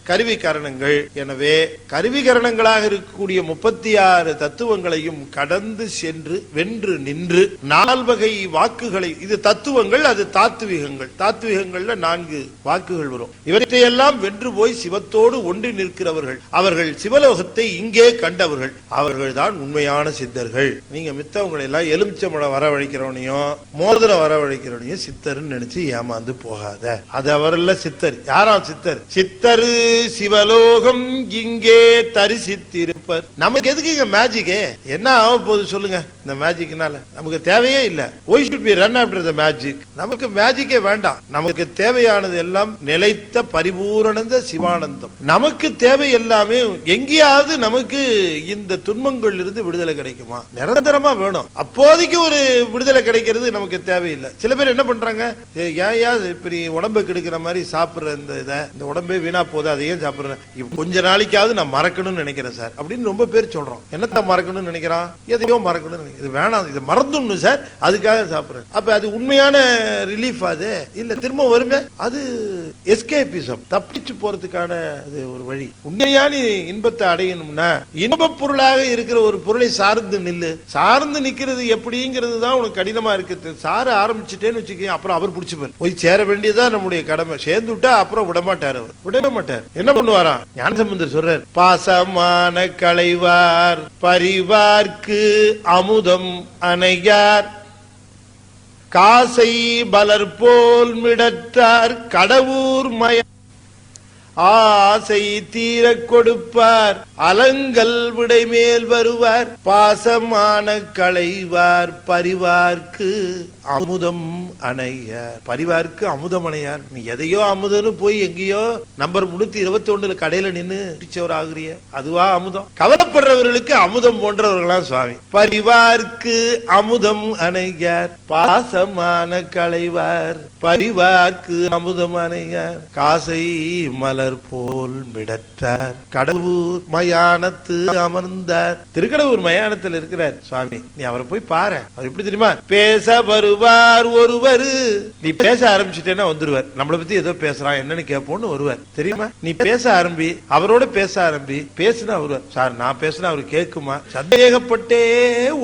கருவி கரணங்கள். எனவே கருவி கரணங்களாக இருக்கக்கூடிய 36 தத்துவங்களையும் கடந்து சென்று வென்று நின்று 4 வகை வாக்குகளை, இது தத்துவங்கள், அது தாத்துவிகங்கள். தாத்துவிகங்கள் 4 வாக்குகள் வரும். இவற்றையெல்லாம் வென்று போய் சிவத்தோடு ஒன்றி நிற்கிறவர்கள், அவர்கள் சிவலோகத்தை இங்கே கண்டவர்கள், அவர்கள் தான் உண்மையான சித்தர்கள். நீங்க மித்தவங்களை எல்லாம் எலுமிச்சம்பழம் வரவழைக்கிறவனையும் மோதிரம் வரவழைக்கிறவனையும் சித்தர்னு நினைச்சு ஏமாந்து போகாத. அது அவரெல்லாம் சித்தர். யாராம் சித்தர்? சித்தரு சிவலோகம் இங்கே தரிசித்திருப்பர். நமக்கு எதுக்கு இங்க மேஜிக்? என்ன ஆக போகுது சொல்லுங்க? இந்த மேஜிக்னால நமக்கு தேவையே இல்லை. Why should we run after the magic? நமக்கு மேஜிக்கே வேண்டாம். நமக்கு தேவையானது எல்லாம் நிலைத்த பரிபூரணந்த சிவானந்தம். நமக்கு தேவை எல்லாமே எங்கேயாவது நமக்கு இந்த துன்பங்கள் இருந்து விடுதலை கிடைக்குமா? நிரந்தரமா வேணும். அப்போதைக்கு ஒரு விடுதலை கிடைக்கிறது நமக்கு தேவையில்லை. சில பேர் என்ன பண்றாங்க, ஏன் இப்படி உடம்பு கெடுக்கிற மாதிரி சாப்பிடுற இந்த உடம்பே வீணா போகுது, அதை ஏன் சாப்பிடுறேன், கொஞ்ச நாளைக்காவது நான் மறக்கணும்னு நினைக்கிறேன் சார் அப்படின்னு ரொம்ப பேர் சொல்றோம். என்னத்தான் மறக்கணும்னு நினைக்கிறான்? எதையோ மறக்கணும்னு. இது வேணாம், இது மறந்துடணும் சார், அதுக்காக சாப்பிடுறேன். அப்ப அது உண்மையான ரிலீஃப்? அது இல்ல, திரும்ப வருமே, அது எஸ்கேபிசம், தப்பிச்சு போறதுக்கான அது ஒரு வழி. உண்மையான இன்பத்தை அடையணும்னா இன்ப பொருளாக இருக்கிற ஒரு பொருளை சார்ந்து நில்லு. சார்ந்து நிக்கிறது எப்படிங்கிறது தான் உனக்கு கடினமா இருக்கு. சார ஆரம்பிச்சுட்டேன்னு வச்சுக்க, அப்புறம் அவர் பிடிச்சுப்பார். போய் சேர வேண்டியதான் நம்முடைய கடமை. சேர்ந்து விட்டா அப்புறம் விடமாட்டார். அவர் விடவே மாட்டார். என்ன பண்ணுவாரா? ஞானசம்பந்தர் சொல்றார், பாசமான களைவார் பரிவார்க்கு அமுதம் அணையார் காசை பலர் போல் மிடற்றார் கடவுர் மய ஆசை தீர கொடுப்பார் அலங்கல் விடை மேல் வருவார் பாசமான களைவார் பரிவார்க்கு அமுதம் அணையார். பரிவார்க்கு அமுதம் அணையார். நீ எதையோ அமுதன்னு போய் எங்கேயோ நம்பர் 321 கடையில நின்னு பிடிச்சவர் ஆகுறிய, அதுவா அமுதம்? கவலைப்படுறவர்களுக்கு அமுதம் போன்றவர்களா சுவாமி. பரிவார்க்கு அமுதம் அணையார் பாசமான களைவார் பரிவார்க்கு அமுதம் அணையார் காசை மலர் மலர் போல் மிடற்றார் கடவுர் மயானத்து அமர்ந்தார். திருக்கடவுர் மயானத்தில் இருக்கிறார் சுவாமி. நீ அவரை போய் பாரு. அவர் எப்படி தெரியுமா? பேச வருவார் ஒருவர். நீ பேச ஆரம்பிச்சுட்டேன்னா வந்துருவார். நம்மளை பத்தி ஏதோ பேசுறான் என்னன்னு கேட்போம்னு வருவார். தெரியுமா? நீ பேச ஆரம்பி, அவரோட பேச ஆரம்பி. பேசுனா வருவார். சார் நான் பேசுனா அவரு கேட்குமா? சந்தேகப்பட்டே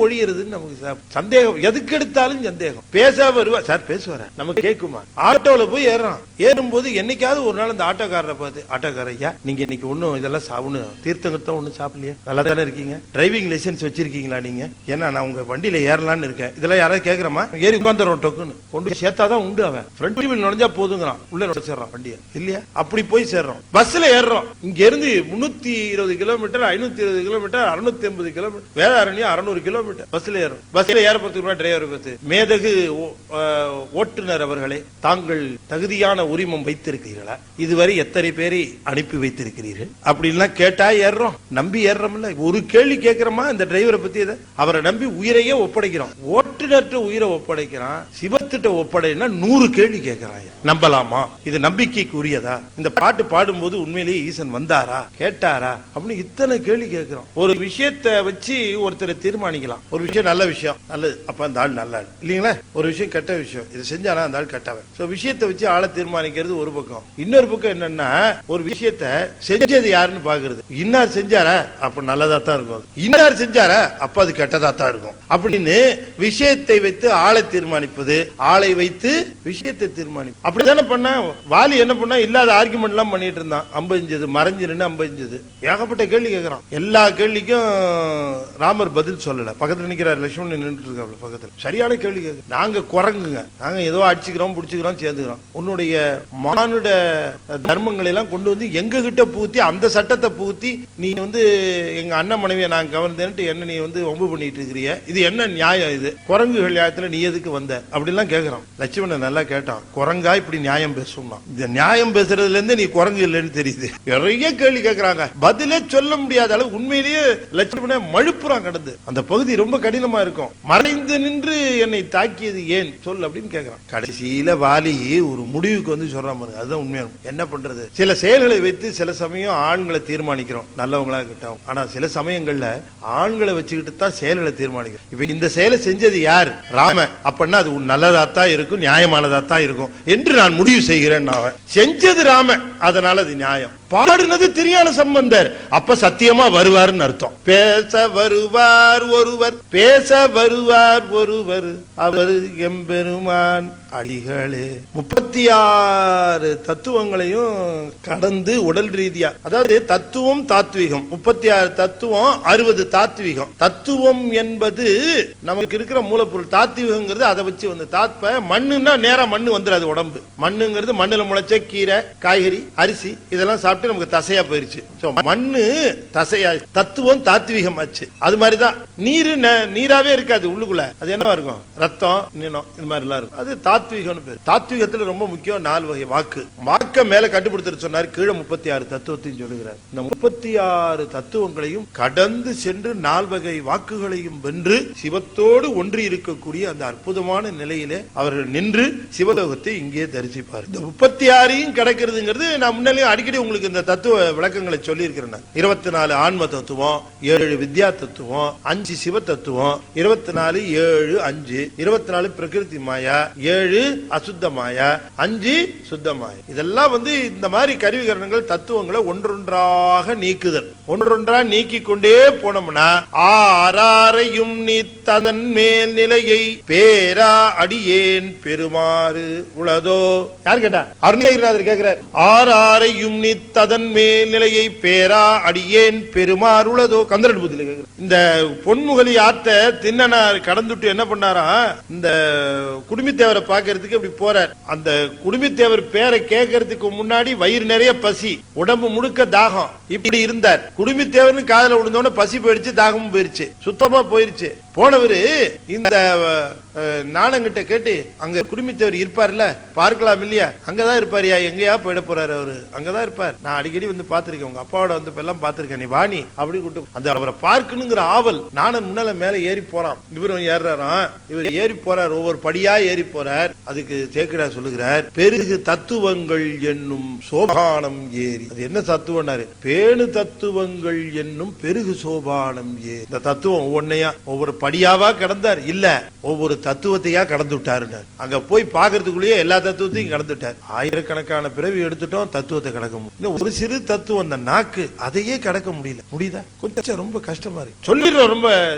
ஒழியறதுன்னு நமக்கு சந்தேகம். எதுக்கு எடுத்தாலும் சந்தேகம். பேச வருவார். சார் பேசுவார நமக்கு கேட்குமா? ஆட்டோல போய் ஏறான். ஏறும்போது என்னைக்காவது ஒரு நாள் அந்த ஆட்டோக்காரரை பார்த்து, ஆட்டோக்கார ஐயா நீங்க இன்னைக்கு ஒன்னும் இதெல்லாம் தீர்த்தங்கத்தான் ஒன்னும் சாப்பிடலையா? நல்லா தானே இருக்கீங்க? டிரைவிங் லைசன்ஸ் வச்சிருக்கீங்களா நீங்க? ஏன்னா நான் உங்க வண்டியில ஏறலான்னு இருக்கேன். இதெல்லாம் யாராவது கேக்குறமா? ஏறி உட்காந்துறோம் டொக்குன்னு கொண்டு சேர்த்தாதான் உண்டு. அவன் ஃப்ரண்ட் வீல் நுழைஞ்சா போதுங்கிறான். உள்ள நுழைச்சிடறான் வண்டியை. இல்லையா? அப்படி போய் சேர்றோம். பஸ்ல ஏறுறோம். இங்க இருந்து 320 kilometre, 520 kilometre, 680 kilometre, Vedaranyam 600 kilometre பஸ்ல ஏறும். பஸ்ல ஏறப்படுறதுக்கு டிரைவர் பத்தி மேதகு ஓட்டுநர் அவர்களே, தாங்கள் தகுதியான உரிமம் வைத்திருக்கிறீர்களா? இதுவரை எத்தனை பேரை அனுப்பி வைத்திருக்கிறீர்கள்? அப்படின்லாம் கேட்டா ஏறுறோம். நம்பி ஏறுறோம்ல. ஒரு கேள்வி கேட்கிறோமா இந்த டிரைவரை பத்தி? அவரை நம்பி உயிரையே ஒப்படைக்கிறோம். ஓட்டுநர்கிட்ட உயிரை ஒப்படைக்கிறான். சிவத்திட்ட ஒப்படைனா 100 கேள்வி கேட்கிறான். நம்பலாமா? இது நம்பிக்கைக்கு உரியதா? இந்த பாட்டு பாடும்போது உண்மையிலேயே ஈசன் வந்தாரா, கேட்டாரா அப்படின்னு இத்தனை கேள்வி கேட்கிறோம். ஒரு விஷயத்தை வச்சு ஒருத்தரை தீர்மானிக்கலாம். ஒரு விஷயம் நல்ல விஷயம், நல்லது, அப்ப அந்த ஆள் நல்ல ஆள் இல்லீங்களா? ஒரு விஷயம் கெட்ட விஷயம், இது செஞ்சானா அந்த ஆள் கெட்டவன். விஷயத்தை வச்சு ஆளை தீர்மானிக்கிறது ஒரு பக்கம். இன்னொரு பக்கம் என்னன்னா, ஒரு விஷயத்தை செஞ்சது யாருன்னு பாக்குறது. இன்னார் செஞ்சாரா அப்ப நல்லதா தான் இருக்கும், இன்னார் செஞ்சாரா அப்ப அது கெட்டதா தான் இருக்கும் அப்படின்னு விஷயத்தை வைத்து ஆளை தீர்மானிப்பது, ஆளை வைத்து விஷயத்தை தீர்மானிப்பது. அப்படித்தானே பண்ணா. வாலி என்ன பண்ணா? இல்லாத ஆர்குமெண்ட் எல்லாம் பண்ணிட்டு இருந்தான். அம்பஞ்சது மறைஞ்சு நின்று அம்பஞ்சது. ஏகப்பட்ட கேள்வி கேட்கிறான். எல்லா கேள்விக்கும் ராமர் பதில் சொல்லல. பக்கத்துல நிக்கிறார் லட்சுமணன் நின்று இருக்காரு பக்கத்துல. சரியான கேள்வி கேட்க. நாங்க குரங்குங்க, நாங்க ஏதோ அடிச்சுக்கிறோம் புடிச்சுக்கிறோம் சேர்ந்துக்கிறோம். உன்னுடைய மானுட தர்மங்களை எல்லாம் கொண்டு வந்து எங்க கிட்ட பூத்தி அந்த சட்டத்தை பூத்தி நீ எங்க அண்ணன் மனைவியை நான் கவர்ந்தேன்ட்டு என்ன நீ ஒம்பு பண்ணிட்டு இருக்கிறிய? இது என்ன நியாயம்? இது குரங்குகள் நியாயத்துல நீ எதுக்கு வந்த? அப்படிலாம் கேட்கிறான். லட்சுமணன் நல்லா கேட்டான். குரங்கா இப்படி நியாயம் பேசுமா? இந்த நியாயம் பேசுறதுல இருந்து நீ குரங்கு இல்லைன்னு தெரியுது. நிறைய கேள்வி கேட்கறாங்க. பதிலே சொல்ல முடியாத அளவு உண்மையிலேயே லட்சுமணன் மழுப்புறான் கடந்து. அந்த பகுதி ரொம்ப கடினமா இருக்கும். மறைந்து நின்று என்னை தாக்கியது ஏன் சொல் அப்படின்னு கேட்கிறான். கடைசியில வாலி ஒரு முடிவுக்கு சொல்றான் பாருங்க. அதுதான் உண்மையான. என்ன பண்றது? சில செயல்களை வைத்து சில சமயம் ஆண்களை தீர்மானிக்கிறோம், நல்லவங்களா கிட்டோம். ஆனா சில சமயங்கள்ல ஆண்களை வச்சுக்கிட்டு தான் செயல்களை தீர்மானிக்கிறோம். இப்ப இந்த செயலை செஞ்சது யார்? ராம. அப்படின்னா அது நல்லதாத்தான் இருக்கும், நியாயமானதாத்தான் இருக்கும் என்று நான் முடிவு செய்கிறேன். செஞ்சது ராம, அதனால அது நியாயம். பாடுனது திருஞான சம்பந்தர், அப்ப சத்தியமா வருவார்னு அர்த்தம். பேச வருவார் ஒருவர், பேச வருவார் ஒருவர், அவர் எம்பெருமான் அடிகளே. 36 தத்துவங்களையும் கடந்து உடல் ரீதியா, அதாவது தத்துவம் தாத்வீகம் 36 தத்துவம், 60 தாத்வீகம். தத்துவம் என்பது நமக்கு இருக்கிற மூலப்பொருள். தாத்வீகங்கிறது அதை வச்சு தாத்ப மண்ணுன்னா நேரா மண்ணு வந்துடாது. உடம்பு மண்ணுங்கிறது மண்ணுல முளைச்ச கீரை, காய்கறி, அரிசி இதெல்லாம் சாப்பிட்டு நமக்கு தசையா போயிருச்சு. மண்ணு தசையா. தத்துவம் தாத்வீகம் ஆச்சு. அது மாதிரிதான் நீரு நீராவே இருக்காது உள்ளுக்குள்ள. அது என்னவா இருக்கும்? ரத்தம், நீனம், இது மாதிரி எல்லாம் இருக்கும். அது தாத்வீகம் பேர். தாத்வீகத்துல ரொம்ப முக்கியம் 4 வகை வாக்கு. வாக்க மேல கட்டுப்படுத்த சொன்னார். கீழே 36 தத்துவத்தையும் சொல்லுகிறார். இந்த 36 தத்துவங்களையும் கடந்து சென்று 4 வகை வாக்குகளையும் வென்று சிவத்தோடு ஒன்றி இருக்கக்கூடிய அந்த அற்புதமான நிலையிலே அவர்கள் நின்று சிவலோகத்தை இங்கே தரிசிப்பார். இந்த 36 கிடைக்கிறதுங்கிறது நான் முன்னாலே அடிக்கடி உங்களுக்கு இந்த தத்துவ விளக்கங்களை சொல்லி இருக்கிறேன். 24 ஆன்ம தத்துவம், 7 வித்யா தத்துவம், 5 சிவ தத்துவம், 24 7 5, 24 பிரகிருதி மாயா, 7 அசுத்த மாயா, 5 சுத்த மாயா. இதெல்லாம் இந்த மாதிரி கருவிகரணங்கள் தத்துவங்களை ஒன்றொன்றாக நீக்குதல். ஒன்றொன்றா நீக்கி கொண்டே போனோம்னா ஆறாரையும் நீத்ததன் மேல் நிலையை பேரா அடியேன் பெருமாறு உளதோ. யார் கேட்டா? அருணகிரிநாதர் கேட்கிறார். ஆறாரையும் நீத்ததன் மேல் நிலையை பேரா அடியேன் பெருமாறு உளதோ. கந்தரன் புத்தில கேட்கிறார். இந்த பொன்முகலி ஆத்த தின்னனார் கடந்துட்டு என்ன பண்ணாரா? இந்த குடுமித்தேவரை பாக்கிறதுக்கு இப்படி போறார். அந்த குடுமித்தேவர் பேரை கேட்கறதுக்கு முன்னாடி வயிறு நிறைய பசி, உடம்பு முழுக்க தாகம், இப்படி இருந்தார். குடுமித்தேவர்னு காதல விழுந்தோட பசி போயிடுச்சு, தாகமும் போயிருச்சு, சுத்தமா போயிருச்சு. போனவரு இந்த நாணங்கிட்ட கேட்டு, அங்க குடும்பத்தவர் இருப்பார்ல, பார்க்கலாம் இல்லையா, அங்கதான் இருப்பாரியா, எங்கயா போயிட போறாரு அவரு, அங்கதான் இருப்பார், நான் அடிக்கடி வந்து பாத்திருக்கேன், உங்க அப்பாவோட வந்து எல்லாம் பாத்திருக்கேன், நீ வாணி அப்படி கூட்டு அந்த அவரை பார்க்கணுங்கிற ஆவல். நாணன் முன்னால மேல ஏறி போறான், இவரும் ஏறாராம், இவர் ஏறி போறார், ஒவ்வொரு படியா ஏறி போறார். அதுக்கு சேக்கிழார் சொல்லுகிறார், பெருகு தத்துவங்கள் என்னும் சோபானம் ஏறி. அது என்ன தத்துவம்னாரு, பேணு தத்துவங்கள் என்னும் பெருகு சோபானம் ஏறி. இந்த தத்துவம் ஒவ்வொன்னையா ஒவ்வொரு படியாவா கடந்தார் இல்ல, ஒவ்வொரு தத்துவத்தையா கடந்து விட்டாரு. அங்க போய் பாக்குறதுக்குள்ளேயே எல்லா தத்துவத்தையும் கடந்து விட்டார். ஆயிரக்கணக்கான பிறவி எடுத்துட்டோம், தத்துவத்தை கடக்க முடியும். ஒரு சிறு தத்துவம் அந்த நாக்கு, அதையே கடக்க முடியுதா? கொஞ்சம் ரொம்ப கஷ்டமா இருக்கு. சொல்லிடுறோம், ரொம்ப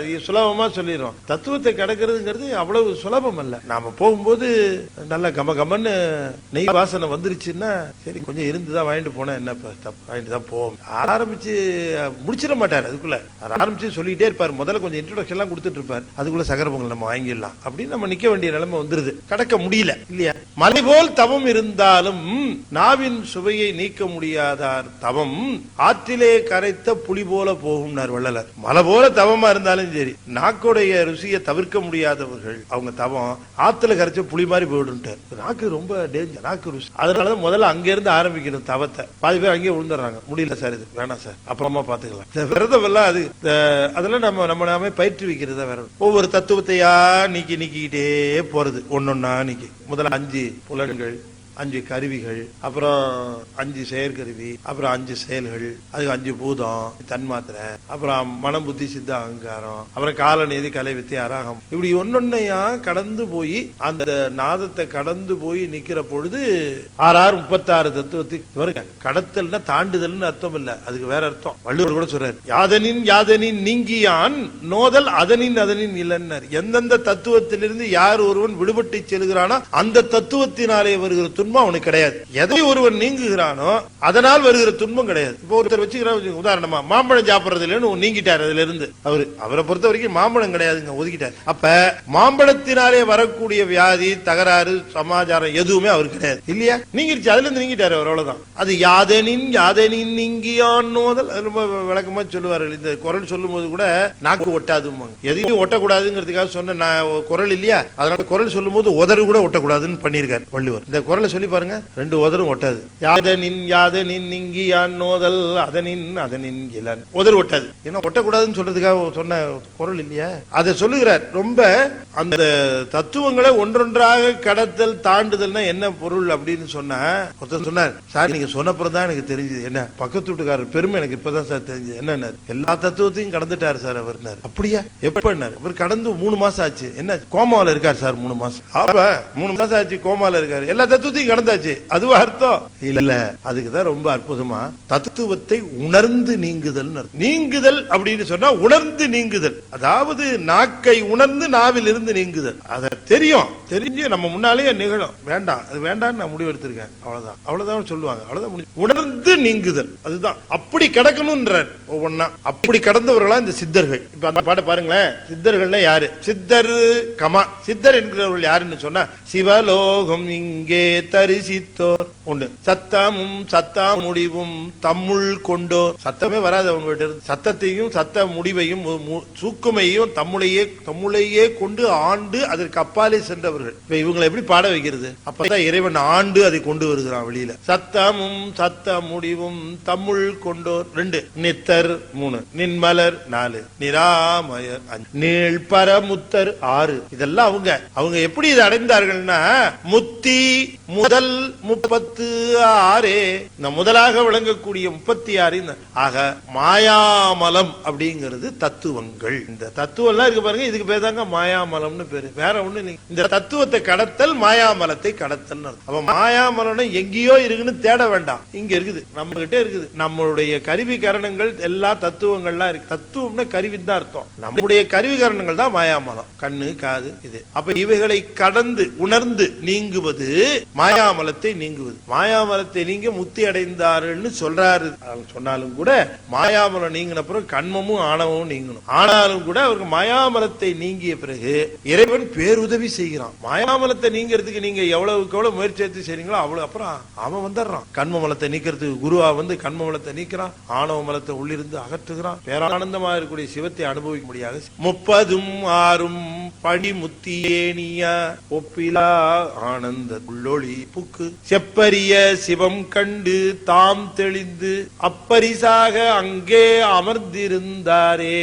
சுலபமா சொல்லிடுறோம். தத்துவத்தை கடக்கிறதுங்கிறது அவ்வளவு சுலபம் அல்ல. நாம போகும்போது நல்ல கம கமன்னு நெய் வாசனை வந்துருச்சுன்னா சரி கொஞ்சம் இருந்துதான் வாங்கிட்டு போனா என்ன வாங்கிட்டு தான் போவோம். ஆரம்பிச்சு முடிச்சிட மாட்டார், அதுக்குள்ள ஆரம்பிச்சு சொல்லிட்டே இருப்பார். முதல்ல கொஞ்சம் இன்ட்ரோடக்ஷன் எல்லாம் கொடுத்துட்டு இருப்பார், அதுக்குள்ள சகர பொங்கல் நம்ம வாங்கிடலாம் அப்படின்னு நம்ம நிக்க வேண்டிய நிலைமை வந்துருது. கடக்க முடியல இல்லையா? மலை போல் தவம் இருந்தாலும் நாவின் சுவையை நீக்க முடியாதார் தவம் ஆற்றிலே கரைத்த புலி போல போகும் வள்ளலார். மலை போல தவமா இருந்தாலும் சரி, நாக்குடைய ருசியை தவிர்க்க முடியாதவர்கள் அவங்க தவம் ஆத்துல கரைச்ச புலி மாதிரி போயிடுட்டார். நாக்கு ரொம்ப டேஞ்சர், நாக்கு ருசி. அதனாலதான் முதல்ல அங்க இருந்து ஆரம்பிக்கணும் தவத்தை. பாதி பேர் அங்கேயே விழுந்துடுறாங்க, முடியல சார் இது வேணாம் சார் அப்புறமா பாத்துக்கலாம். விரதம் எல்லாம் அது அதெல்லாம் நம்ம நாமே பயிற்றுவிக்கிறதா வேற. ஒவ்வொரு தத்துவத்தையா நீக்கிக்கிட்டே போறது, ஒன்னொன்னா நீக்கி. முதல்ல 5 புலன்கள், 5 கருவிகள், அப்புறம் 5 செயற்கருவி, அப்புறம் 5 செயல்கள், அதுக்கு 5 பூதம், தன்மாத்திரை, அப்புறம் மனம் புத்தி சித்த அகங்காரம், அப்புறம் கால நீதி கலை வித்தை அராகம், இப்படி ஒன்னொன்னையா கடந்து போய் அந்த நாதத்தை கடந்து போய் நிக்கிற பொழுது 36 தத்துவத்துக்கு வருங்க. கடத்தல்னா தாண்டுதல்னு அர்த்தம் இல்ல, அதுக்கு வேற அர்த்தம். வள்ளுவர் கூட சொல்றாரு, யாதனின் நீங்கியான் நோதல் அதனின் இல்லைன்னார். எந்தெந்த தத்துவத்திலிருந்து யார் ஒருவன் விடுபட்டு செல்கிறானோ அந்த தத்துவத்தினாலே வருகிற துன்பம் அவனுக்கு கிடையாது. எதை ஒருவன் நீங்குகிறானோ அதனால் வருகிற துன்பம் கிடையாது. இப்போ ஒருத்தர் வச்சுக்கிறார், உதாரணமா மாம்பழம் சாப்பிடுறதுல நீங்கிட்டார், அதுல இருந்து அவரை பொறுத்த வரைக்கும் மாம்பழம் கிடையாதுங்க, ஒதுக்கிட்டார். அப்ப மாம்பழத்தினாலே வரக்கூடிய வியாதி தகராறு சமாச்சாரம் எதுவுமே அவருக்கு கிடையாது இல்லையா? நீங்கிருச்சு, அதுல இருந்து நீங்கிட்டாரு அவர், அவ்வளவுதான். அது யாதனின் நீங்கியான் நோதல், ரொம்ப விளக்கமா சொல்லுவார்கள். இந்த குரல் சொல்லும் போது கூட நாக்கு ஒட்டாதுமா, எதையும் ஒட்டக்கூடாதுங்கிறதுக்காக சொன்ன குரல் இல்லையா? அதனால குரல் சொல்லும் போது உதறு கூட ஒட்டக்கூடாதுன்னு பண்ணிருக்காரு வள்ளுவர். இந்த குரல் சொல்லி பாருங்க, 2 உதரும் ஒட்டாது. யாதனின் நீங்கியான் நோதல் அதனின் இளன், உதறு ஒட்டாது. ஏன்னா ஒட்டக்கூடாதுன்னு சொல்றதுக்காக சொன்ன குரல் இல்லையா? அதை சொல்லுகிறார். ரொம்ப அந்த தத்துவங்களை ஒன்றொன்றாக கடத்தல் தாண்டுதல்னா என்ன பொருள் அப்படின்னு சொன்னா, ஒருத்தர் சொன்னார், சார் நீங்க சொன்னப்புறம் தான் எனக்கு தெரிஞ்சது, என்ன பக்கத்து வீட்டுக்காரர் பெருமை எனக்கு இப்பதான் சார் தெரிஞ்சது, என்ன எல்லா தத்துவத்தையும் கடந்துட்டாரு சார் அவர். அப்படியா, எப்ப? இவர் கடந்து 3 மாசம் ஆச்சு. என்ன கோமாவில் இருக்காரு சார் 3 மாசம்? அப்ப 3 மாசம் ஆச்சு கோமாவில் இருக்காரு, எல்லா தத்துவத்தையும் கடந்தாச்சு, அதுவா அர்த்தம் இல்ல. அதுக்குதான் ரொம்ப அற்புதமா தத்துவத்தை உணர்ந்து நீங்குதல் அப்படின்னு சொன்னா உணர்ந்து நீங்குதல். அதாவது நாக்கை உணர்ந்து நாவில் இருந்து நீங்குதல். அதை தெரிஞ்சு நம்ம முன்னாலேயே நிகழும், வேண்டாம் அது வேண்டாம் நான் முடிவு எடுத்திருக்கேன், அவ்வளவுதான் சொல்லுவாங்க, அவ்வளவுதான். உணர்ந்து நீங்குதல், அதுதான். அப்படி கடக்கணும்ன்றார் ஒவ்வொன்னா. அப்படி கடந்தவர்களா இந்த சித்தர்கள். இப்ப அந்த பாட்டை பாருங்களேன், சித்தர்கள்னா யாரு? சித்தர் சித்தர் என்கிறவர்கள் யாருன்னு சொன்னா, சிவலோகம் இங்கே தரிசித்தோர் ஒண்ணு, சத்தமும் சத்தா முடிவும் தம்முள் கொண்டோர். சத்தமே வராது அவங்க கிட்ட இருந்து, சத்தத்தையும் சத்த முடிவையும் சூக்குமையும் தம்முளையே கொண்டு ஆண்டு அதற்கு அப்பாலே சென்றவர்கள். இப்ப இவங்களை எப்படி பாட வைக்கிறது? அப்பதான் இறைவன் ஆண்டு அதை கொண்டு வருகிறான் வெளியில. சத்தமும் சத்த முடிவும் தம்முள் கொண்டோர் 2, நித்தர் 3, நின்மலர் 4, நிராமயர் 5, நீள்பரமுத்தர் 6. இதெல்லாம் அவங்க எப்படி இதை அடைந்தார்கள்னா, முத்தி முதல் 36, இந்த முதலாக விளங்கக்கூடிய 36. ஆக மாயாமலம் அப்படிங்கிறது தத்துவங்கள். இந்த தத்துவம் எல்லாம் இருக்கு பாருங்க, இதுக்கு பேர் தாங்க மாயாமலம்னு பேரு, வேற ஒண்ணு இல்லைங்க. இந்த தத்துவத்தை கடத்தல் மாயாமலத்தை கடத்தல். அப்ப மாயாமலம் எங்கேயோ இருக்குன்னு தேட வேண்டாம், இங்க இருக்குது, நம்ம கிட்ட இருக்குது. நம்மளுடைய கருவி கரணங்கள் எல்லா தத்துவங்கள்லாம் இருக்கு. தத்துவம்னா கருவின்னு தான் அர்த்தம். நம்முடைய கருவி கரணங்கள் தான் மாயாமலம், கண்ணு காது இது. அப்ப இவைகளை கடந்து உணர்ந்து நீங்குவது மாயா மாயாமலத்தை நீங்குவது. மாயாமலத்தை நீங்க முத்தி அடைந்தார்கள்னு சொல்றாரு. சொன்னாலும் கூட மாயாமலம் நீங்கின பிறகு கண்மமும் ஆணவமும் நீங்கணும். ஆனாலும் கூட அவருக்கு மாயாமலத்தை நீங்கிய பிறகு இறைவன் பேருதவி செய்கிறான். மாயாமலத்தை நீங்கிறதுக்கு நீங்க எவ்வளவுக்கு எவ்வளவு முயற்சி எடுத்து செய்றீங்களோ அவ்வளவு அப்புறம் அவன் வந்துடுறான். கண்ம மலத்தை நீக்கிறதுக்கு குருவா வந்து கண்ம மலத்தை நீக்கிறான், ஆணவ மலத்தை உள்ளிருந்து அகற்றுகிறான். பேரானந்தமா இருக்கக்கூடிய சிவத்தை அனுபவிக்க முடியாது. 30 படி முத்தியேனியா ஒப்பிலா ஆனந்த உள்ளொளி புக்கு செப்பரிய சிவம் கண்டு தாம் தெளிந்து அப்பரிசாக அங்கே அமர்ந்திருந்தாரே.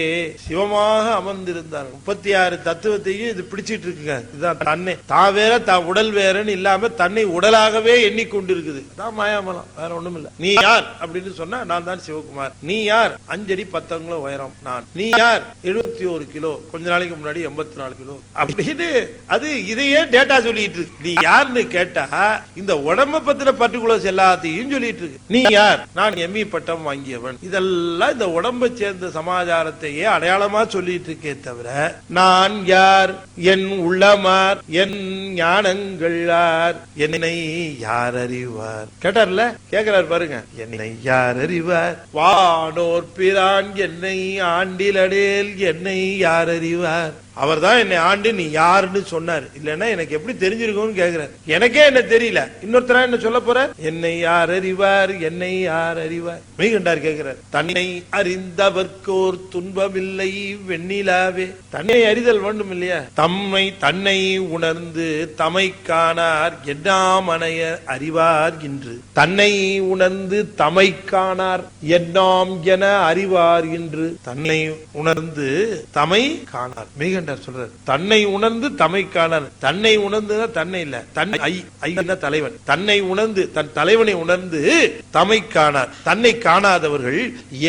சிவமாக அமர்ந்திருந்தார். 36 தத்துவத்தையும் இது பிடிச்சிட்டு இருக்குங்க. இதுதான் தன்னை தான் வேற தான் உடல் வேறன்னு இல்லாம தன்னை உடலாகவே எண்ணிக்கொண்டிருக்குது. அதான் மாயாமலம், வேற ஒண்ணும் இல்ல. நீ யார் அப்படின்னு சொன்னா நான் தான் சிவகுமார். நீ யார்? 5 அடி 10 அங்குலம் உயரம் நான். நீ யார்? 71 கிலோ. கொஞ்ச நாளைக்கு முன்னாடி 84 கிலோ அப்படின்னு அது இதையே டேட்டா சொல்லிட்டு இருக்கு. நீ யாருன்னு கேட்டா இந்த உடம்ப பத்தின பர்டிகுலர்ஸ் எல்லாத்தையும் சொல்லிட்டு இருக்கு. நீ யார்? நான் எம்இ பட்டம் வாங்கியவன். இதெல்லாம் இந்த உடம்பை சேர்ந்த சமாச்சாரத்தையே அடையாளமா சொல்லிட்டு இருக்கே தவிர நான் யார், என் உள்ளமார், என் ஞானங்கள் யார், என்னை யார் அறிவார் கேட்டார்ல, கேட்கிறார் பாருங்க. என்னை யார் அறிவார்? வானோர் பிரான் என்னை ஆண்டிலடேல் என்னை யார் அறிவார்? அவர் தான் என்னை ஆண்டு நீ யாருன்னு சொன்னார். இல்லன்னா எனக்கு எப்படி தெரிஞ்சிருக்கும்னு கேக்குறாரு. எனக்கே என்ன தெரியல, இன்னொருத்தரா என்ன சொல்ல போற? என்னை யார் அறிவார், என்னை யார் அறிவார்? மெய்கண்டார் கேட்கிறார். தன்னை அறிந்தவர்க்கோர் துன்பமில்லை வெண்ணிலாவே. தன்னை அறிதல் வேண்டும் இல்லையா? தன்னை உணர்ந்து தமை காணார் என்னாம் அணைய அறிவார் என்று. தன்னை உணர்ந்து தமை காணார் என்னாம் என அறிவார் என்று. தன்னை உணர்ந்து தமை காணார். மெய்கண்டார் சொல்றார். தன்னை உணர்ந்து தமை காணார். தன்னை உணர்ந்து தன்னை இல்ல, தலைவன். தன்னை உணர்ந்து தன் தலைவனை உணர்ந்து தமை காணார். தன்னை காணாதவர்கள்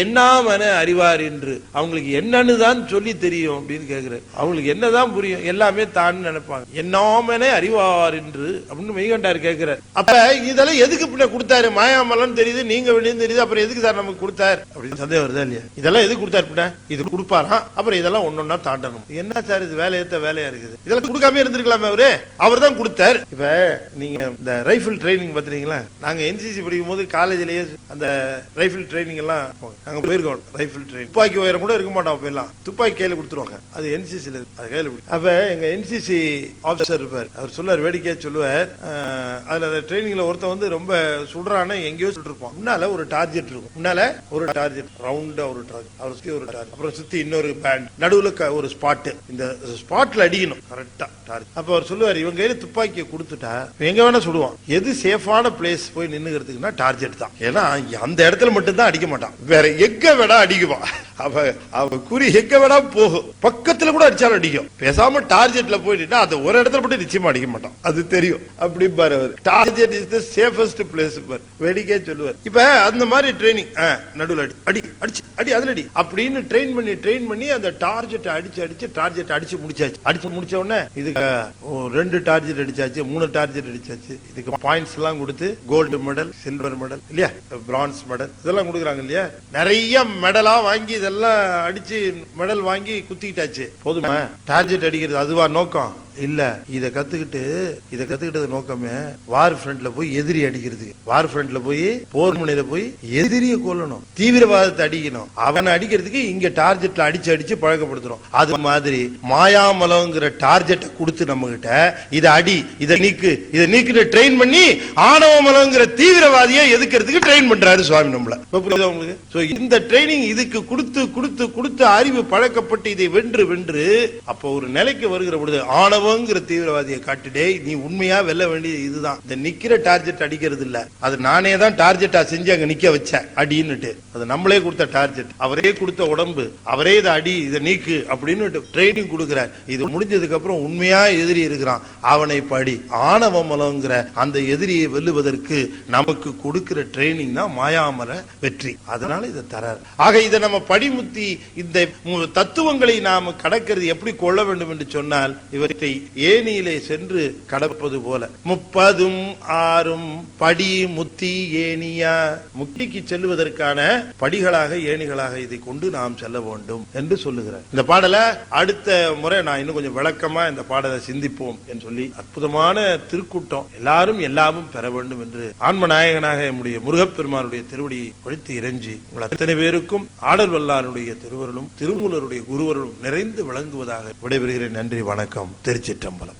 என்னாமன அறிவார் என்று. அவங்களுக்கு என்னன்னு தான் சொல்லி தெரியும் அப்படின்னு கேட்கிறார். அவங்களுக்கு என்னதான் புரியும்? எல்லாமே தான் நினைப்பாங்க. என்னாமன அறிவார் என்று அப்படின்னு மெய்கண்டார் கேட்கிறார். அப்ப இதெல்லாம் எதுக்கு பின்ன கொடுத்தாரு? மாயாமலம் தெரியுது, நீங்க வெளியே தெரியுது, அப்புறம் எதுக்கு சார் நமக்கு கொடுத்தாரு அப்படின்னு சந்தேகம் வருதா இல்லையா? இதெல்லாம் எதுக்கு கொடுத்தாரு? பின்ன இது கொடுப்பாரா? அப்புறம் இதெல்லாம் ஒன்னொன்னா தாண்டணும். என்ன சார் இது வேலையேத்த வேலையா இருக்குது? இதெல்லாம் கொடுக்காம இருந்திருக்கலாமே. அவர் தான் கொடுத்தார். இப்ப நீங்க இந்த ரைபிள் ட்ரைனிங் பாத்தீங்களா? நாங்க என்சிசி படிக்கும் போது காலேஜ்லயே அந்த ரைபிள் ட்ரைனிங் எல்லாம் நாங்க போயிருக்கோம். ரைபிள் ட்ரைனிங் துப்பாக்கி உயரம் கூட இருக்க மாட்டோம். எல்லாம் துப்பாக்கி கையில கொடுத்துருவாங்க. அது என்சிசில கையில. அப்ப எங்க என்சிசி ஆபீசர் இருப்பார். அவர் சொல்லுவார், வேடிக்கையா சொல்லுவார். அதுல ட்ரைனிங்ல ஒருத்தன் வந்து ரொம்ப சுடுறான எங்கேயோ சுட்டிருப்பான். முன்னால ஒரு டார்கெட் இருக்கும். முன்னால ஒரு டார்கெட் ரவுண்டா ஒரு டார்கெட், அவர் சுத்தி ஒரு டார்கெட், அப்புறம் சுத்தி இன்னொரு பேண்ட், நடுவுல ஒரு ஸ்பாட். இந்த ஸ்பாட்ல அடிக்கணும் கரெக்டா. அப்ப அவர் சொல்லுவார், இவங்க கையில துப்பாக்கியை கொடுத்துட்டா எங்க வேணா சுடுவான். எது சேஃபான பிளேஸ் போய் நின்னுக்கிறதுக்குன்னா டார்கெட் தான். ஏன்னா அந்த இடத்துல மட்டும் தான் அடிக்க மாட்டான், வேற எங்க வேணா அடிக்குவான். அவ குறி எங்க வேணா போகும், பக்கத்துல கூட அடிச்சாலும் அடிக்கும். பேசாம டார்கெட்ல போயிட்டா அது ஒரு இடத்துல மட்டும் நிச்சயமா அடிக்க மாட்டான், அது தெரியும் அப்படி பாரு. அவர் target is the safest place பாரு, வேடிக்கையா சொல்லுவார். இப்ப அந்த மாதிரி ட்ரைனிங், நடுவுல அடி அடிச்சு அடி அதுல அடி அப்படின்னு ட்ரெயின் பண்ணி அந்த டார்கெட் அடிச்சு டார்கெட் அடிச்சு முடிச்ச உடனே இதுக்கு 2 டார்கெட் அடிச்சாச்சு, 3 டார்கெட் அடிச்சாச்சு. இதுக்கு பாயிண்ட்ஸ் எல்லாம் கொடுத்து கோல்டு மெடல், சில்வர் மெடல் இல்லையா, பிரான்ஸ் மெடல் இதெல்லாம் கொடுக்குறாங்க இல்லையா. நிறைய மெடலா வாங்கி இதெல்லாம் அடிச்சு மெடல் வாங்கி குத்திக்கிட்டாச்சு. போதுமா டார்கெட் அடிக்கிறது? அதுவா நோக்கம் இல்ல. இத கத்துக்கிட்டது நோக்கமே வார் ஃப்ரண்ட்ல போய் எதிரி அடிக்கிறது. வார் ஃப்ரண்ட்ல போய் போர் முனையில போய் எதிரியை கொல்லணும், தீவிரவாதத்தை அடிக்கணும். அவனை அடிக்கிறதுக்கு இங்க டார்கெட்ல அடிச்சு பழக்கப்படுத்துறோம். அது மாதிரி மாயாமலங்கிற டார்கெட்டை கொடுத்து நம்ம கிட்ட இதை அடி, இதை நீக்கு ட்ரெயின் பண்ணி ஆணவமலங்கிற தீவிரவாதியை எதுக்கிறதுக்கு ட்ரெயின் பண்றாரு சுவாமி நம்மள. புரியுதா உங்களுக்கு? இந்த ட்ரைனிங் இதுக்கு கொடுத்து அறிவு பழக்கப்பட்டு இதை வென்று அப்போ ஒரு நிலைக்கு வருகிற பொழுது ஆணவ தீவிரவாதியை காட்டுடே, நீ உண்மையா வெல்ல வேண்டியது இதுதான். இந்த நிக்கிற டார்கெட் அடிக்கிறது இல்ல, அது நானே தான் டார்கெட்டா செஞ்சு அங்க நிக்க வச்சேன் அடின்னுட்டு. அது நம்மளே கொடுத்த டார்கெட், அவரே கொடுத்த உடம்பு, அவரே இதை அடி இதை நீக்கு அப்படின்னு ட்ரைனிங் கொடுக்கிறார். இது முடிஞ்சதுக்கு அப்புறம் உண்மையா எதிரி இருக்கிறான், அவனை படி. ஆணவமலங்கிற அந்த எதிரியை வெல்லுவதற்கு நமக்கு கொடுக்கிற ட்ரைனிங் தான் மாயாமல வெற்றி. அதனால இதை தரார். ஆக இதை நம்ம படிமுத்தி இந்த தத்துவங்களை நாம கடக்கிறது எப்படி கொள்ள வேண்டும் என்று சொன்னால், இவர்கிட்ட ஏனியிலே சென்று கடப்பது போல 30 படி முத்தி ஏனியா, முக்திக்கு செல்வதற்கான படிகளாக ஏணிகளாக இதை கொண்டு நாம் செல்ல வேண்டும் என்று சொல்லுகிறார். இந்த பாடலை அடுத்த முறை நான் இன்னும் கொஞ்சம் விளக்கமா இந்த பாடலை சிந்திப்போம் என்று சொல்லி, அற்புதமான திருக்கூட்டம், எல்லாரும் எல்லாமும் பெற வேண்டும் என்று ஆன்ம நாயகனாக நம்முடைய முருகப்பெருமானுடைய திருவடியை கொழித்து இறைஞ்சி உங்கள் அத்தனை பேருக்கும் ஆடல் வல்லாருடைய திருவருளும் திருமூலருடைய குருவருளும் நிறைந்து விளங்குவதாக விடைபெறுகிறேன். நன்றி, வணக்கம். திருச்சிற்றம்பலம்.